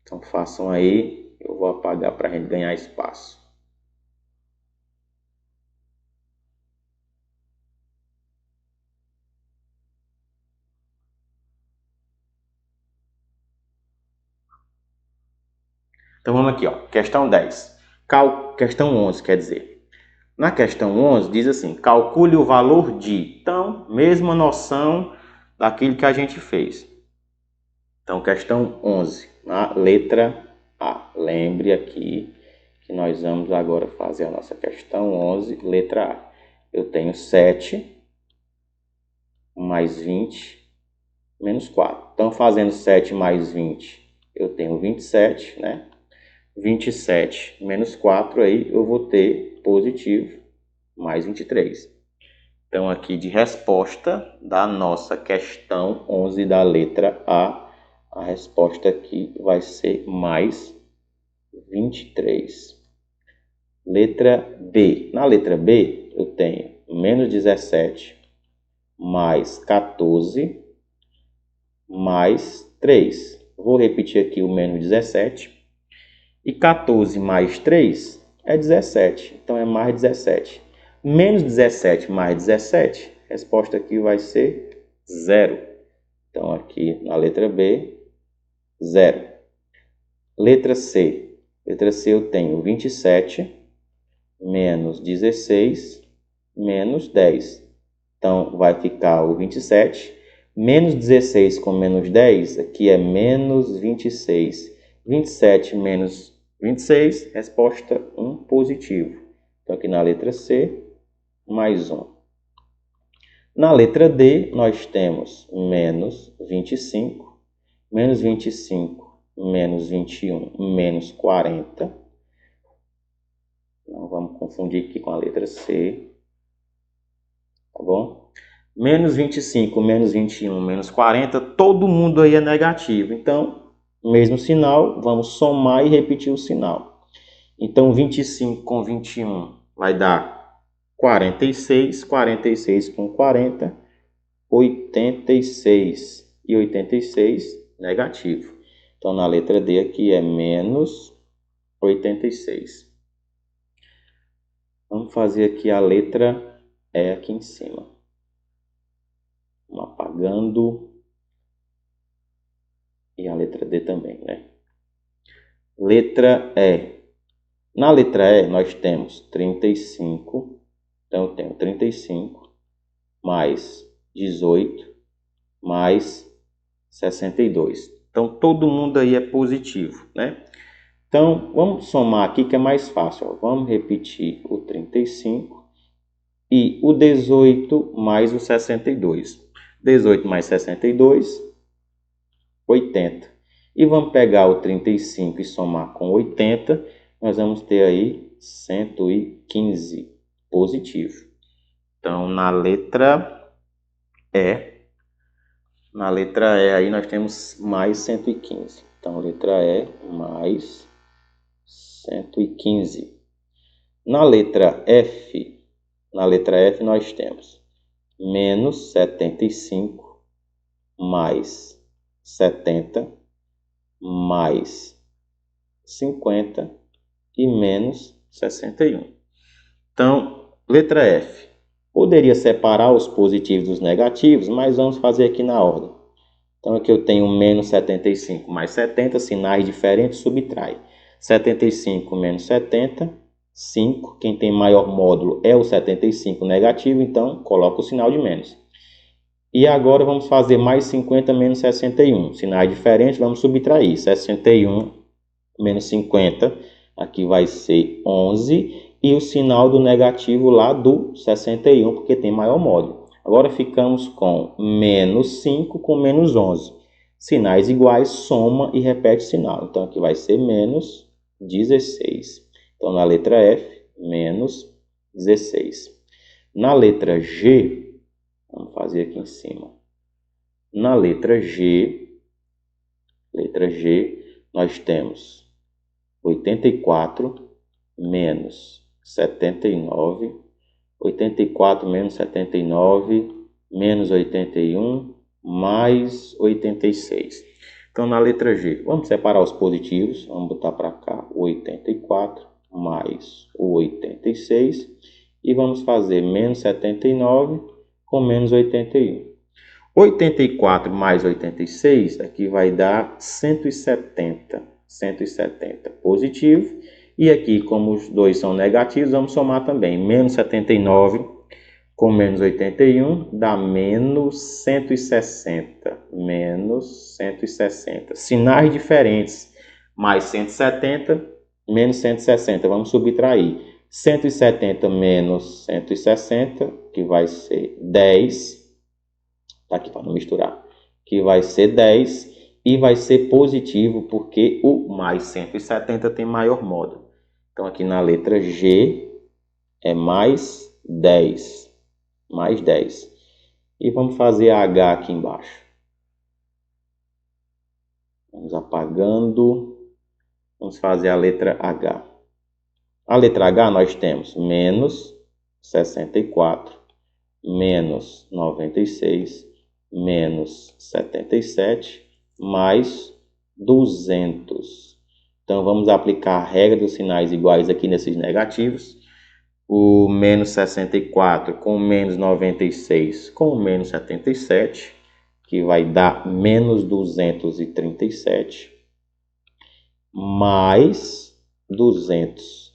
Então façam aí, eu vou apagar para a gente ganhar espaço. Então vamos aqui, ó, questão 10. Questão 11, quer dizer. Na questão 11 diz assim, calcule o valor de. Então, mesma noção daquilo que a gente fez. Então, questão 11, na letra A. Lembre aqui que nós vamos agora fazer a nossa questão 11, letra A. Eu tenho 7 mais 20 menos 4. Então, fazendo 7 mais 20, eu tenho 27, né? 27 menos 4, aí eu vou ter positivo, mais 23. Então, aqui de resposta da nossa questão 11 da letra A resposta aqui vai ser mais 23. Letra B. Na letra B, eu tenho menos 17 mais 14 mais 3. Vou repetir aqui o menos 17. E 14 mais 3 é 17. Então, é mais 17. Menos 17 mais 17, a resposta aqui vai ser 0. Então, aqui na letra B, 0. Letra C. Letra C eu tenho 27 menos 16 menos 10. Então, vai ficar o 27. Menos 16 com menos 10, aqui é menos 26. 27 menos 26, resposta 1, positivo. Então, aqui na letra C, mais 1. Na letra D, nós temos menos 25, menos 25, menos 21, menos 40. Não vamos confundir aqui com a letra C. Tá bom? Menos 25, menos 21, menos 40, todo mundo aí é negativo. Então, mesmo sinal, vamos somar e repetir o sinal. Então, 25 com 21 vai dar 46, 46 com 40, 86 e 86, negativo. Então, na letra D aqui é menos 86. Vamos fazer aqui a letra E aqui em cima. Vamos apagando. E a letra D também, né? Letra E. Na letra E, nós temos 35. Então, eu tenho 35 mais 18 mais 62. Então, todo mundo aí é positivo, né? Então, vamos somar aqui que é mais fácil. Ó. Vamos repetir o 35 e o 18 mais o 62. 18 mais 62, 80. E vamos pegar o 35 e somar com 80, nós vamos ter aí 115, positivo. Então, na letra E aí nós temos mais 115. Então, letra E mais 115. Na letra F nós temos menos 75 mais 70 mais 50 e menos 61. Então, letra F. Poderia separar os positivos dos negativos, mas vamos fazer aqui na ordem. Então, aqui eu tenho menos 75 mais 70, sinais diferentes, subtrai. 75 menos 70, 5. Quem tem maior módulo é o 75 negativo, então coloca o sinal de menos. E agora vamos fazer mais 50 menos 61. Sinais diferentes, vamos subtrair. 61 menos 50, aqui vai ser 11. E o sinal do negativo lá do 61, porque tem maior módulo. Agora ficamos com menos 5 com menos 11. Sinais iguais, soma e repete sinal. Então, aqui vai ser menos 16. Então, na letra F, menos 16. Na letra G, vamos fazer aqui em cima. Na letra G, nós temos 84 menos 79, 84 menos 79, menos 81, mais 86. Então, na letra G, vamos separar os positivos, vamos botar para cá o 84 mais o 86 e vamos fazer menos 79 com menos 81. 84 mais 86, aqui vai dar 170. 170 positivo. E aqui, como os dois são negativos, vamos somar também. Menos 79 com menos 81 dá menos 160. Menos 160. Sinais diferentes. Mais 170, menos 160. Vamos subtrair. 170 menos 160, que vai ser 10. Tá aqui para não misturar. Que vai ser 10 e vai ser positivo porque o mais 170 tem maior módulo. Então aqui na letra G é mais 10. Mais 10. E vamos fazer a H aqui embaixo. Vamos apagando. Vamos fazer a letra H. A letra H nós temos menos 64, menos 96, menos 77, mais 200. Então, vamos aplicar a regra dos sinais iguais aqui nesses negativos. O menos 64 com menos 96 com menos 77, que vai dar menos 237, mais 200.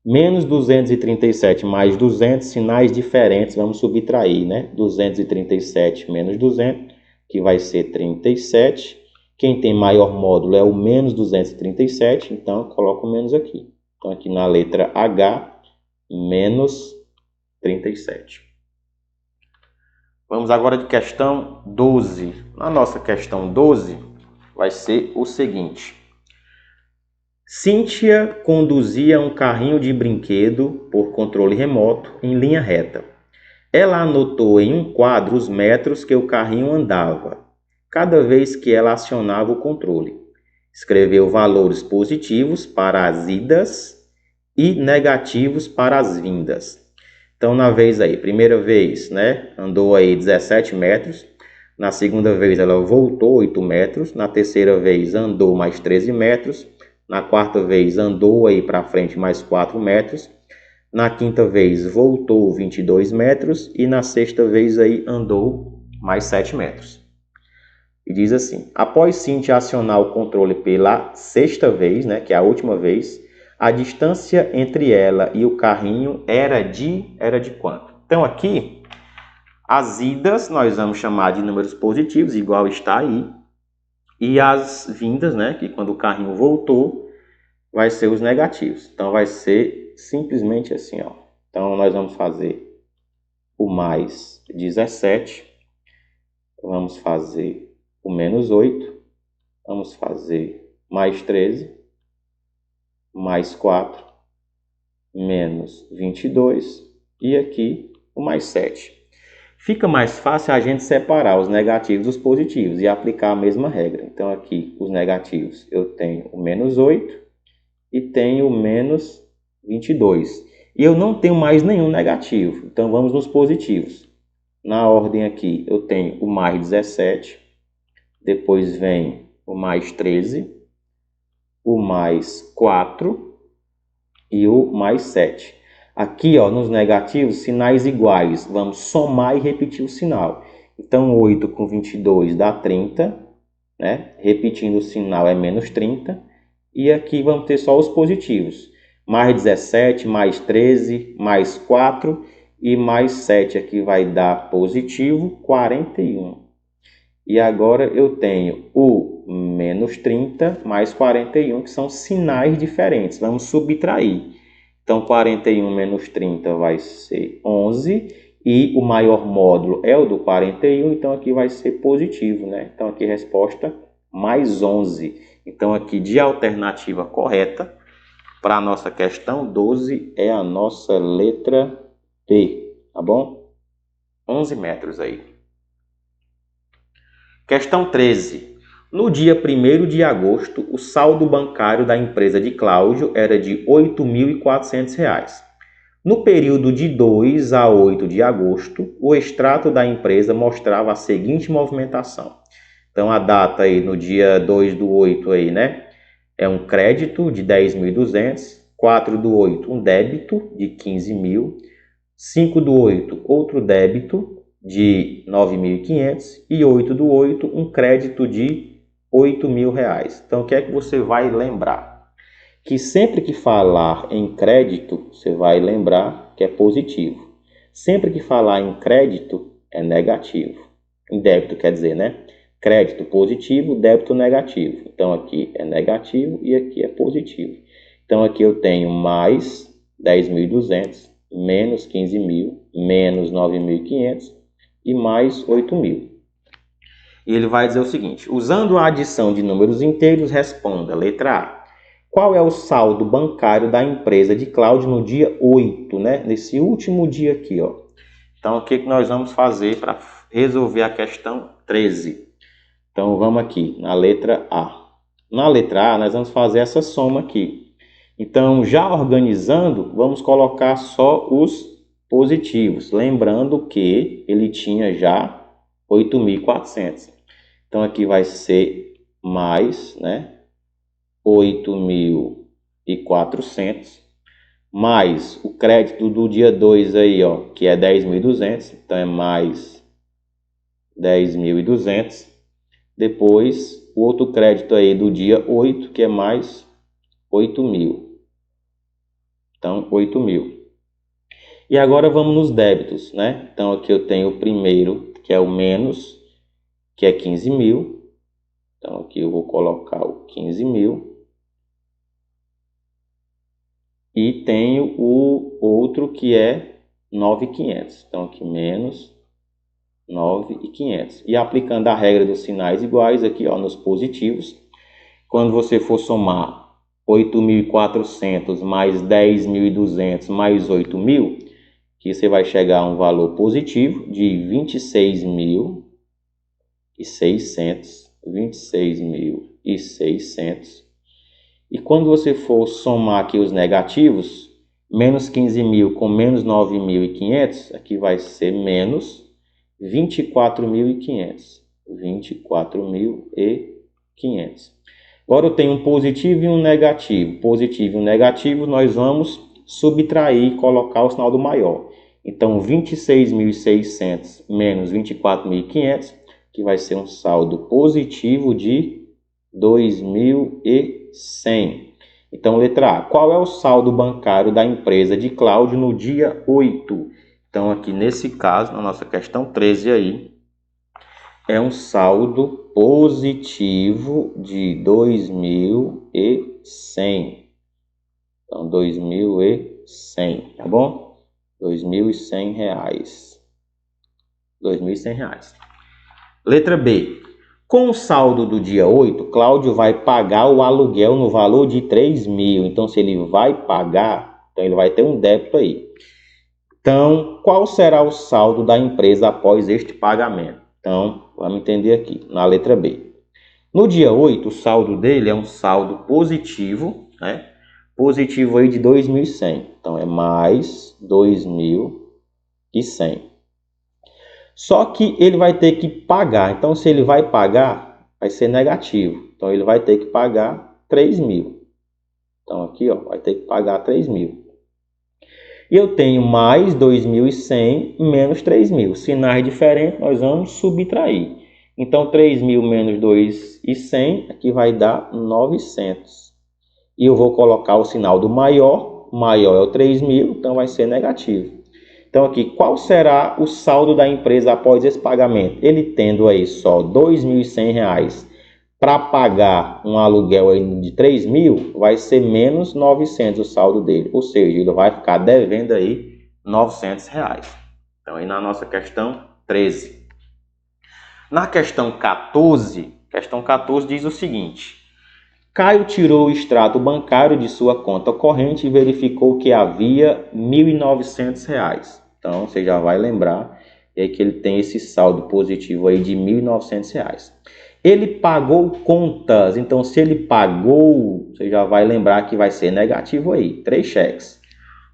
Menos 237 mais 200, sinais diferentes, vamos subtrair, né? 237 menos 200, que vai ser 37. Quem tem maior módulo é o menos 237, então eu coloco o menos aqui. Então aqui na letra H, menos 37. Vamos agora de questão 12. Na nossa questão 12, vai ser o seguinte. Cíntia conduzia um carrinho de brinquedo por controle remoto em linha reta. Ela anotou em um quadro os metros que o carrinho andava, cada vez que ela acionava o controle. Escreveu valores positivos para as idas e negativos para as vindas. Então, na vez aí, primeira vez, né, andou aí 17 metros. Na segunda vez, ela voltou 8 metros. Na terceira vez, andou mais 13 metros. Na quarta vez, andou aí para frente mais 4 metros. Na quinta vez, voltou 22 metros. E na sexta vez, aí, andou mais 7 metros. E diz assim, após Cíntia acionar o controle pela sexta vez, né, que é a última vez, a distância entre ela e o carrinho era de quanto? Então, aqui, as idas nós vamos chamar de números positivos, igual está aí. E as vindas, né, que quando o carrinho voltou, vai ser os negativos. Então, vai ser simplesmente assim, ó. Então, nós vamos fazer o mais 17. Vamos fazer o menos 8. Vamos fazer mais 13. Mais 4. Menos 22. E aqui o mais 7. Fica mais fácil a gente separar os negativos dos positivos e aplicar a mesma regra. Então, aqui, os negativos, eu tenho o menos 8 e tenho o menos 22. E eu não tenho mais nenhum negativo. Então, vamos nos positivos. Na ordem aqui, eu tenho o mais 17. Depois vem o mais 13. O mais 4 e o mais 7. Aqui, ó, nos negativos, sinais iguais. Vamos somar e repetir o sinal. Então, 8 com 22 dá 30. Né? Repetindo o sinal é menos 30. E aqui vamos ter só os positivos. Mais 17, mais 13, mais 4 e mais 7. Aqui vai dar positivo 41. E agora eu tenho o menos 30 mais 41, que são sinais diferentes. Vamos subtrair. Então, 41 menos 30 vai ser 11. E o maior módulo é o do 41, então aqui vai ser positivo, né? Então, aqui resposta mais 11. Então, aqui de alternativa correta, para a nossa questão 12, é a nossa letra B, tá bom? 11 metros aí. Questão 13. No dia 1º de agosto, o saldo bancário da empresa de Cláudio era de R$ 8.400. No período de 2 a 8 de agosto, o extrato da empresa mostrava a seguinte movimentação. Então, a data aí no dia 2 do 8 aí, né? É um crédito de 10.200, 4 do 8 um débito de 15.000, 5 do 8 outro débito de 9.500 e 8 do 8, um crédito de R$8.000. Então, o que é que você vai lembrar? Que sempre que falar em crédito, você vai lembrar que é positivo. Sempre que falar em crédito, é negativo. Em débito, quer dizer, né? Crédito positivo, débito negativo. Então, aqui é negativo e aqui é positivo. Então, aqui eu tenho mais 10.200, menos 15.000, menos 9.500 e mais 8.000. E ele vai dizer o seguinte: usando a adição de números inteiros, responda. Letra A. Qual é o saldo bancário da empresa de Cláudio no dia 8, né? Nesse último dia aqui, ó. Então, o que nós vamos fazer para resolver a questão 13? Então, vamos aqui na letra A. Na letra A, nós vamos fazer essa soma aqui. Então, já organizando, vamos colocar só os positivos. Lembrando que ele tinha já 8.400. Então, aqui vai ser mais, né? 8.400, mais o crédito do dia 2 aí, ó, que é 10.200, então é mais 10.200. Depois, o outro crédito aí do dia 8, que é mais 8.000. Então, 8.000. E agora vamos nos débitos, né? Então, aqui eu tenho o primeiro, que é o menos, que é 15.000. Então, aqui eu vou colocar o 15.000. E tenho o outro que é 9.500. Então, aqui menos 9.500. E aplicando a regra dos sinais iguais aqui, ó, nos positivos, quando você for somar 8.400 mais 10.200 mais 8.000, que você vai chegar a um valor positivo de 26.600. 26.600. E quando você for somar aqui os negativos, menos 15.000 com menos 9.500, aqui vai ser menos 24.500. 24.500. Agora eu tenho um positivo e um negativo. Positivo e um negativo, nós vamos subtrair e colocar o sinal do maior. Então, 26.600 menos 24.500, que vai ser um saldo positivo de 2.100. Então, letra A. Qual é o saldo bancário da empresa de Cláudio no dia 8? Então, aqui nesse caso, na nossa questão 13 aí, é um saldo positivo de 2.100. Então, 2.100, tá bom? R$2.100. R$2.100. Letra B. Com o saldo do dia 8, Cláudio vai pagar o aluguel no valor de 3.000. Então, se ele vai pagar, então ele vai ter um débito aí. Então, qual será o saldo da empresa após este pagamento? Então, vamos entender aqui, na letra B. No dia 8, o saldo dele é um saldo positivo, né? Positivo aí de 2.100. Então, é mais 2.100. Só que ele vai ter que pagar. Então, se ele vai pagar, vai ser negativo. Então, ele vai ter que pagar 3.000. Então, aqui, ó, vai ter que pagar 3.000. E eu tenho mais 2.100 menos 3.000. Sinais diferentes, nós vamos subtrair. Então, 3.000 menos 2.100, aqui vai dar 900. E eu vou colocar o sinal do maior. O maior é o 3.000, então vai ser negativo. Então, aqui, qual será o saldo da empresa após esse pagamento? Ele tendo aí só R$ 2.100 para pagar um aluguel aí de 3.000, vai ser menos 900 o saldo dele. Ou seja, ele vai ficar devendo aí R$ 900. Então, aí na nossa questão 13. Na questão 14 diz o seguinte: Caio tirou o extrato bancário de sua conta corrente e verificou que havia R$ 1.900. Então, você já vai lembrar que ele tem esse saldo positivo aí de R$ 1.900. Ele pagou contas. Então, se ele pagou, você já vai lembrar que vai ser negativo aí. 3 cheques.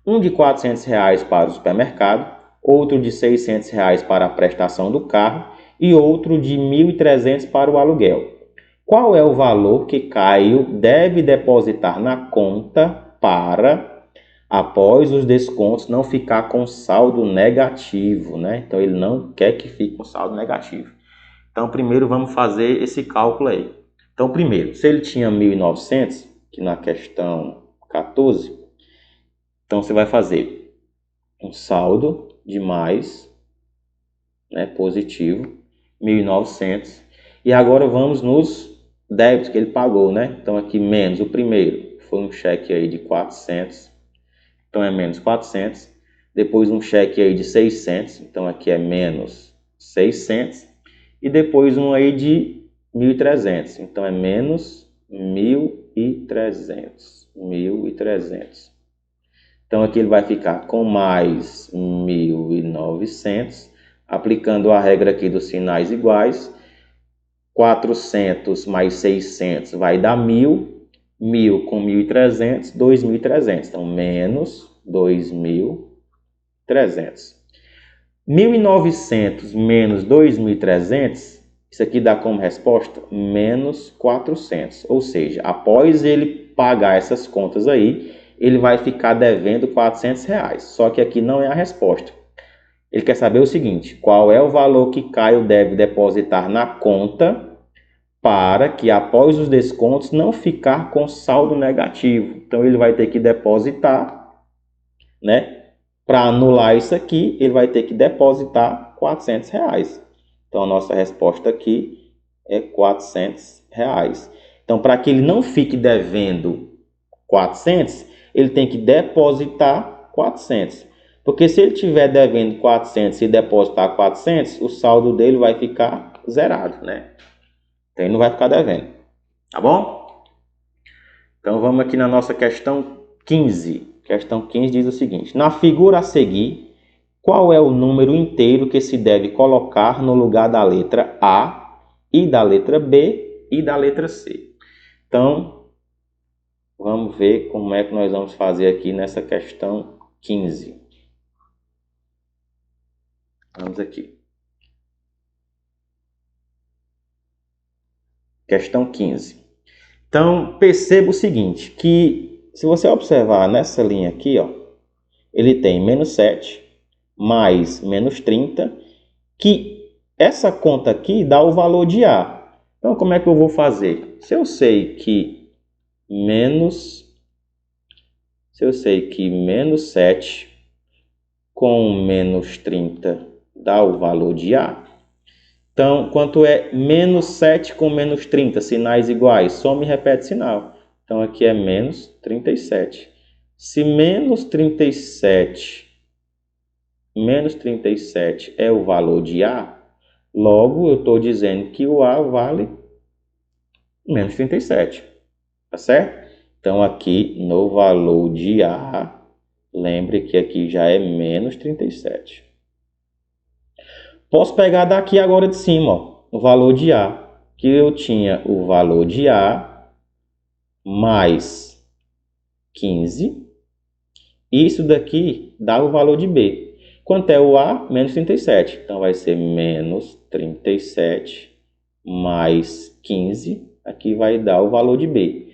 Um de R$ 400 para o supermercado, outro de R$ 600 para a prestação do carro e outro de R$ 1.300 para o aluguel. Qual é o valor que Caio deve depositar na conta para após os descontos não ficar com saldo negativo, né? Então ele não quer que fique com saldo negativo. Então primeiro vamos fazer esse cálculo aí. Então primeiro, se ele tinha 1.900, que na questão 14, então você vai fazer um saldo de mais, né, positivo, 1.900. E agora vamos nos débitos que ele pagou, né? Então aqui menos o primeiro, foi um cheque aí de 400. Então é menos 400. Depois um cheque aí de 600. Então aqui é menos 600. E depois um aí de 1.300. Então é menos 1.300. 1.300. Então aqui ele vai ficar com mais 1.900. Aplicando a regra aqui dos sinais iguais. 400 mais 600 vai dar 1.000. 1.000 com 1.300, 2.300. Então, menos 2.300. 1.900 menos 2.300, isso aqui dá como resposta menos 400. Ou seja, após ele pagar essas contas aí, ele vai ficar devendo R$400. Só que aqui não é a resposta. Ele quer saber o seguinte: qual é o valor que Caio deve depositar na conta para que após os descontos não ficar com saldo negativo. Então ele vai ter que depositar, né? Para anular isso aqui, ele vai ter que depositar R$400. Então a nossa resposta aqui é R$400. Então para que ele não fique devendo 400, ele tem que depositar 400. Porque se ele estiver devendo 400 e depositar 400, o saldo dele vai ficar zerado, né? Então ele não vai ficar devendo, tá bom? Então vamos aqui na nossa questão 15. Questão 15 diz o seguinte: na figura a seguir, qual é o número inteiro que se deve colocar no lugar da letra A e da letra B e da letra C? Então, vamos ver como é que nós vamos fazer aqui nessa questão 15. Vamos aqui. Questão 15. Então, perceba o seguinte, que se você observar nessa linha aqui, ó, ele tem menos 7 mais menos 30, que essa conta aqui dá o valor de A. Então, como é que eu vou fazer? Se eu sei que menos 7 com menos 30 dá o valor de A, então, quanto é menos 7 com menos 30? Sinais iguais. Soma e repete sinal. Então, aqui é menos 37. Se menos 37 é o valor de A, logo eu estou dizendo que o A vale menos 37. Tá certo? Então, aqui no valor de A, lembre que aqui já é menos 37. Posso pegar daqui agora de cima, ó, o valor de A, que eu tinha o valor de A mais 15. Isso daqui dá o valor de B. Quanto é o A? Menos 37. Então, vai ser menos 37 mais 15. Aqui vai dar o valor de B.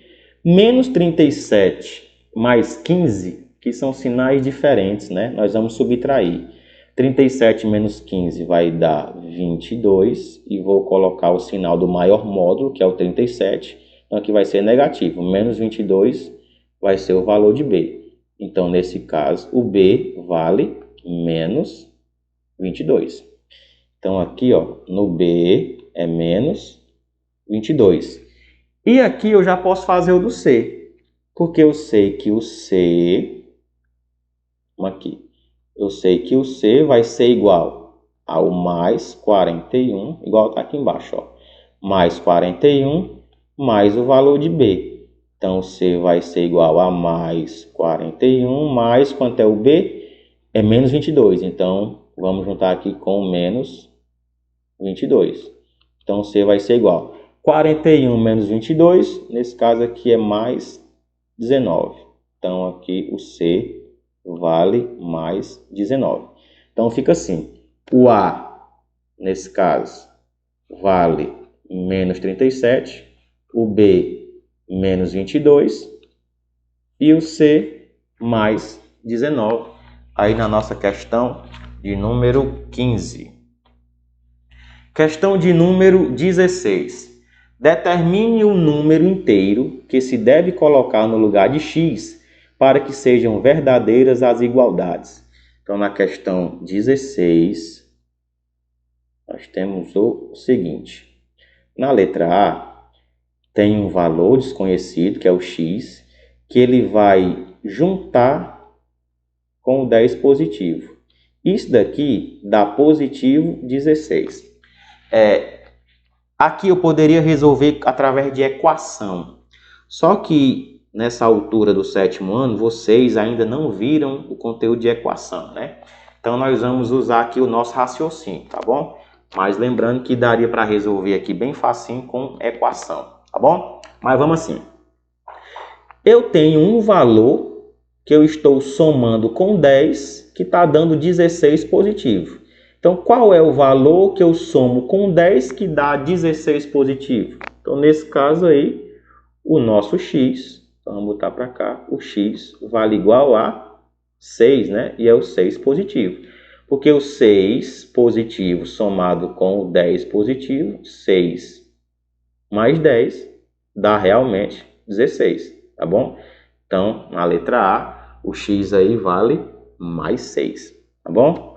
Menos 37 mais 15, que são sinais diferentes, né? Nós vamos subtrair. 37 menos 15 vai dar 22, e vou colocar o sinal do maior módulo, que é o 37. Então, aqui vai ser negativo. Menos 22 vai ser o valor de B. Então, nesse caso, o B vale menos 22. Então, aqui, ó, no B é menos 22. E aqui eu já posso fazer o do C, porque eu sei que o C... aqui. Eu sei que o C vai ser igual ao mais 41, igual está aqui embaixo, ó. Mais 41 mais o valor de B. Então, o C vai ser igual a mais 41 mais, quanto é o B? É menos 22. Então, vamos juntar aqui com menos 22. Então, o C vai ser igual a 41 menos 22, nesse caso aqui é mais 19. Então, aqui o C vale mais 19. Então, fica assim. O A, nesse caso, vale menos 37. O B, menos 22. E o C, mais 19, aí na nossa questão de número 15. Questão de número 16. Determine o número inteiro que se deve colocar no lugar de x para que sejam verdadeiras as igualdades. Então, na questão 16, nós temos o seguinte. Na letra A, tem um valor desconhecido, que é o x, que ele vai juntar com o 10 positivo. Isso daqui dá positivo 16. Aqui eu poderia resolver através de equação. Só que nessa altura do 7º ano, vocês ainda não viram o conteúdo de equação, né? Então nós vamos usar aqui o nosso raciocínio, tá bom? Mas lembrando que daria para resolver aqui bem facinho com equação, tá bom? Mas vamos assim. Eu tenho um valor que eu estou somando com 10, que está dando 16 positivo. Então, qual é o valor que eu somo com 10 que dá 16 positivo? Então, nesse caso aí, o nosso x, então vamos botar para cá, o x vale igual a 6, né? E é o 6 positivo. Porque o 6 positivo somado com o 10 positivo, 6 mais 10 dá realmente 16, tá bom? Então, na letra A, o x aí vale mais 6, tá bom?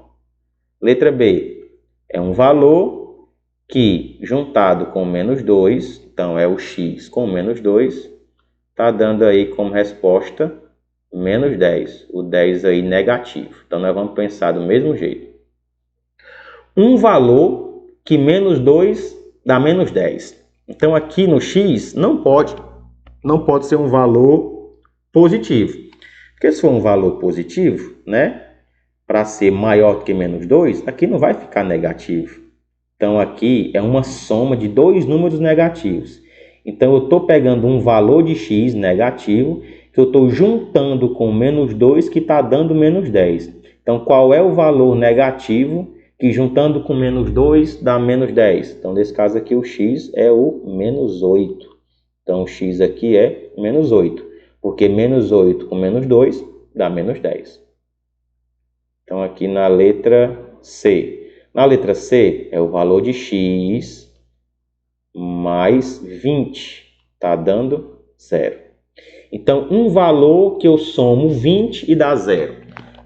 Letra B, é um valor que, juntado com menos 2, então é o x com menos 2, está dando aí como resposta menos 10, o 10 aí negativo. Então, nós vamos pensar do mesmo jeito. Um valor que menos 2 dá menos 10. Então, aqui no x não pode ser um valor positivo. Porque se for um valor positivo, né? Para ser maior do que menos 2, aqui não vai ficar negativo. Então, aqui é uma soma de dois números negativos. Então, eu estou pegando um valor de x negativo, que eu estou juntando com menos 2, que está dando menos 10. Então, qual é o valor negativo que, juntando com menos 2, dá menos 10? Então, nesse caso aqui, o x é o menos 8. Então, o x aqui é menos 8. Porque menos 8 com menos 2 dá menos 10. Então, aqui na letra C. Na letra C, é o valor de x mais 20. Está dando 0. Então, um valor que eu somo 20 e dá 0.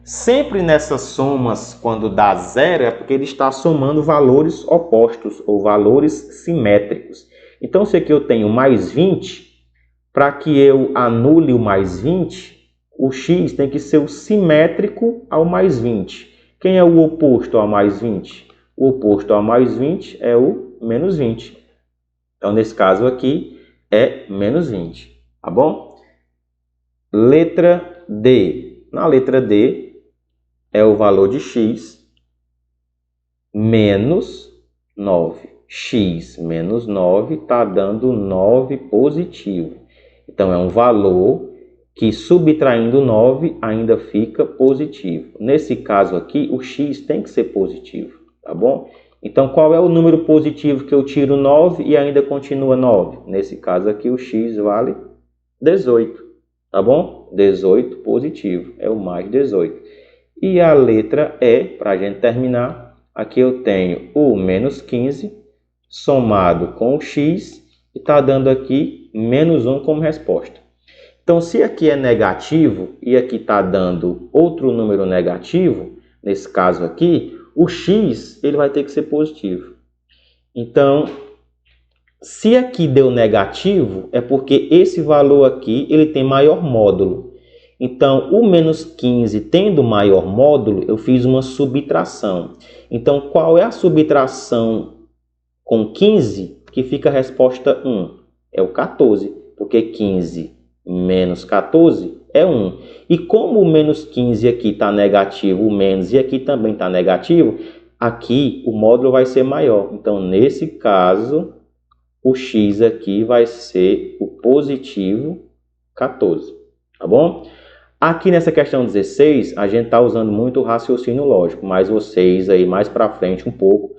Sempre nessas somas, quando dá 0, é porque ele está somando valores opostos ou valores simétricos. Então, se aqui eu tenho mais 20, para que eu anule o mais 20, o x tem que ser o simétrico ao mais 20. Quem é o oposto ao mais 20? O oposto ao mais 20 é o menos 20. Então, nesse caso aqui, é menos 20. Tá bom? Letra D. Na letra D, é o valor de x menos 9. X menos 9 está dando 9 positivo. Então, é um valor que, subtraindo 9, ainda fica positivo. Nesse caso aqui, o x tem que ser positivo, tá bom? Então, qual é o número positivo que eu tiro 9 e ainda continua 9? Nesse caso aqui, o x vale 18, tá bom? 18 positivo, é o mais 18. E a letra E, para a gente terminar, aqui eu tenho o menos 15 somado com o x e está dando aqui menos 1 como resposta. Então, se aqui é negativo e aqui está dando outro número negativo, nesse caso aqui, o x ele vai ter que ser positivo. Então, se aqui deu negativo, é porque esse valor aqui ele tem maior módulo. Então, o menos 15 tendo maior módulo, eu fiz uma subtração. Então, qual é a subtração com 15? Que fica a resposta 1. É o 14, porque 15 menos 14 é 1. E como o menos 15 aqui está negativo, o menos, e aqui também está negativo, aqui o módulo vai ser maior. Então, nesse caso, o x aqui vai ser o positivo 14. Tá bom? Aqui nessa questão 16, a gente está usando muito o raciocínio lógico, mas vocês aí mais para frente um pouco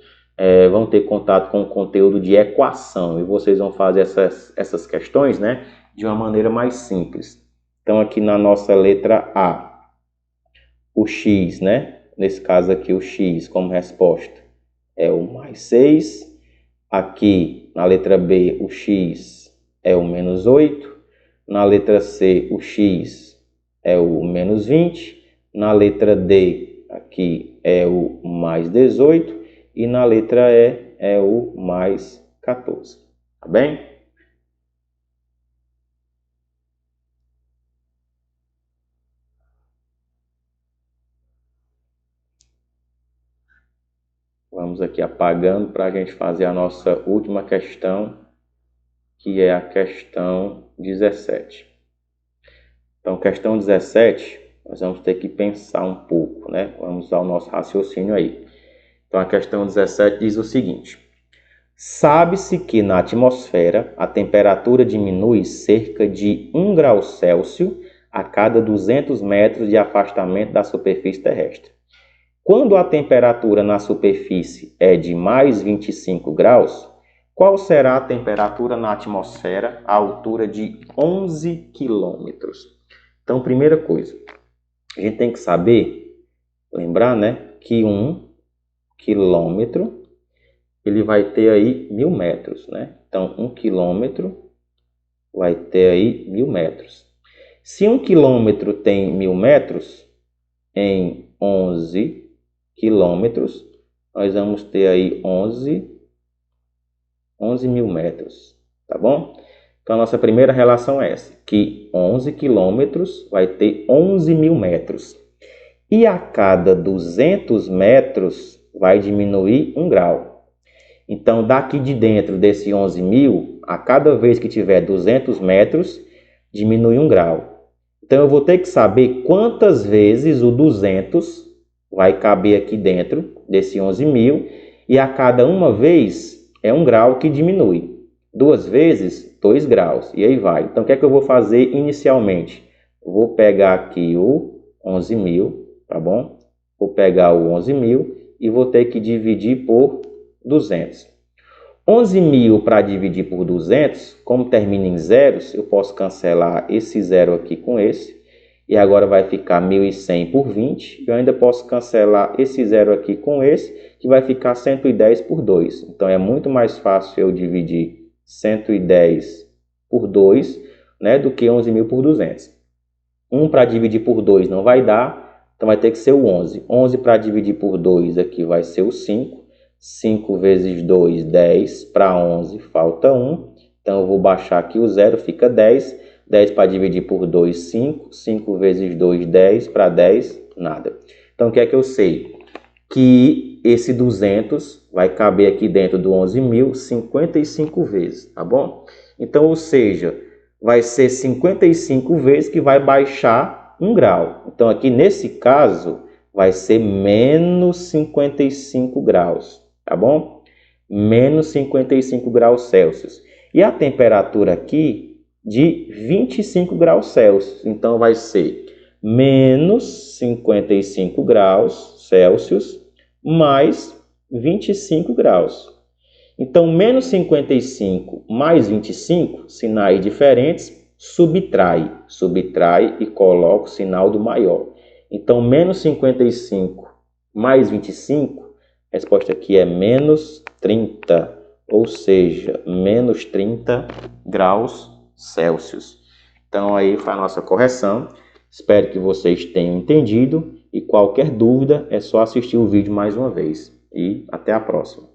vão ter contato com o conteúdo de equação e vocês vão fazer essas questões, né, de uma maneira mais simples. Então, aqui na nossa letra A, o x, né? Nesse caso aqui, o x como resposta é o mais 6. Aqui, na letra B, o x é o menos 8. Na letra C, o x é o menos 20. Na letra D, aqui é o mais 18. E na letra E é o mais 14. Tá bem? Vamos aqui apagando para a gente fazer a nossa última questão, que é a questão 17. Então, questão 17, nós vamos ter que pensar um pouco, né? Vamos usar o nosso raciocínio aí. Então, a questão 17 diz o seguinte: sabe-se que na atmosfera a temperatura diminui cerca de 1 grau Celsius a cada 200 metros de afastamento da superfície terrestre. Quando a temperatura na superfície é de mais 25 graus, qual será a temperatura na atmosfera à altura de 11 quilômetros? Então, primeira coisa, a gente tem que saber, lembrar, né, que 1 quilômetro ele vai ter aí 1000 metros, né? Então, 1 quilômetro vai ter aí 1000 metros. Se 1 quilômetro tem 1000 metros, em 11 quilômetros, nós vamos ter aí 11 mil metros, tá bom? Então, a nossa primeira relação é essa, que 11 quilômetros vai ter 11 mil metros. E a cada 200 metros vai diminuir 1 grau. Então, daqui de dentro desse 11 mil, a cada vez que tiver 200 metros, diminui 1 grau. Então, eu vou ter que saber quantas vezes o 200 vai caber aqui dentro desse 11 mil, e a cada uma vez é 1 grau que diminui. 2 vezes, 2 graus, e aí vai. Então, o que é que eu vou fazer inicialmente? Eu vou pegar aqui o 11 mil, tá bom? Vou pegar o 11 mil e vou ter que dividir por 200. 11 mil para dividir por 200, como termina em zeros, eu posso cancelar esse zero aqui com esse. E agora vai ficar 1.100 por 20. Eu ainda posso cancelar esse zero aqui com esse, que vai ficar 110 por 2. Então, é muito mais fácil eu dividir 110 por 2, né, do que 11 mil por 200. 1 para dividir por 2 não vai dar, então vai ter que ser o 11. 11 para dividir por 2 aqui vai ser o 5. 5 vezes 2, 10. Para 11 falta 1. Então, eu vou baixar aqui o zero, fica 10. 10 para dividir por 2, 5. 5 vezes 2, 10. Para 10, nada. Então, o que é que eu sei? Que esse 200 vai caber aqui dentro do 11 mil 55 vezes, tá bom? Então, ou seja, vai ser 55 vezes que vai baixar 1 grau. Então, aqui nesse caso, vai ser menos 55 graus, tá bom? Menos 55 graus Celsius. E a temperatura aqui de 25 graus Celsius. Então, vai ser menos 55 graus Celsius mais 25 graus. Então, menos 55 mais 25, sinais diferentes, subtrai. Subtrai e coloca o sinal do maior. Então, menos 55 mais 25, a resposta aqui é menos 30, ou seja, menos 30 graus Celsius. Então, aí foi a nossa correção. Espero que vocês tenham entendido e qualquer dúvida é só assistir o vídeo mais uma vez. E até a próxima.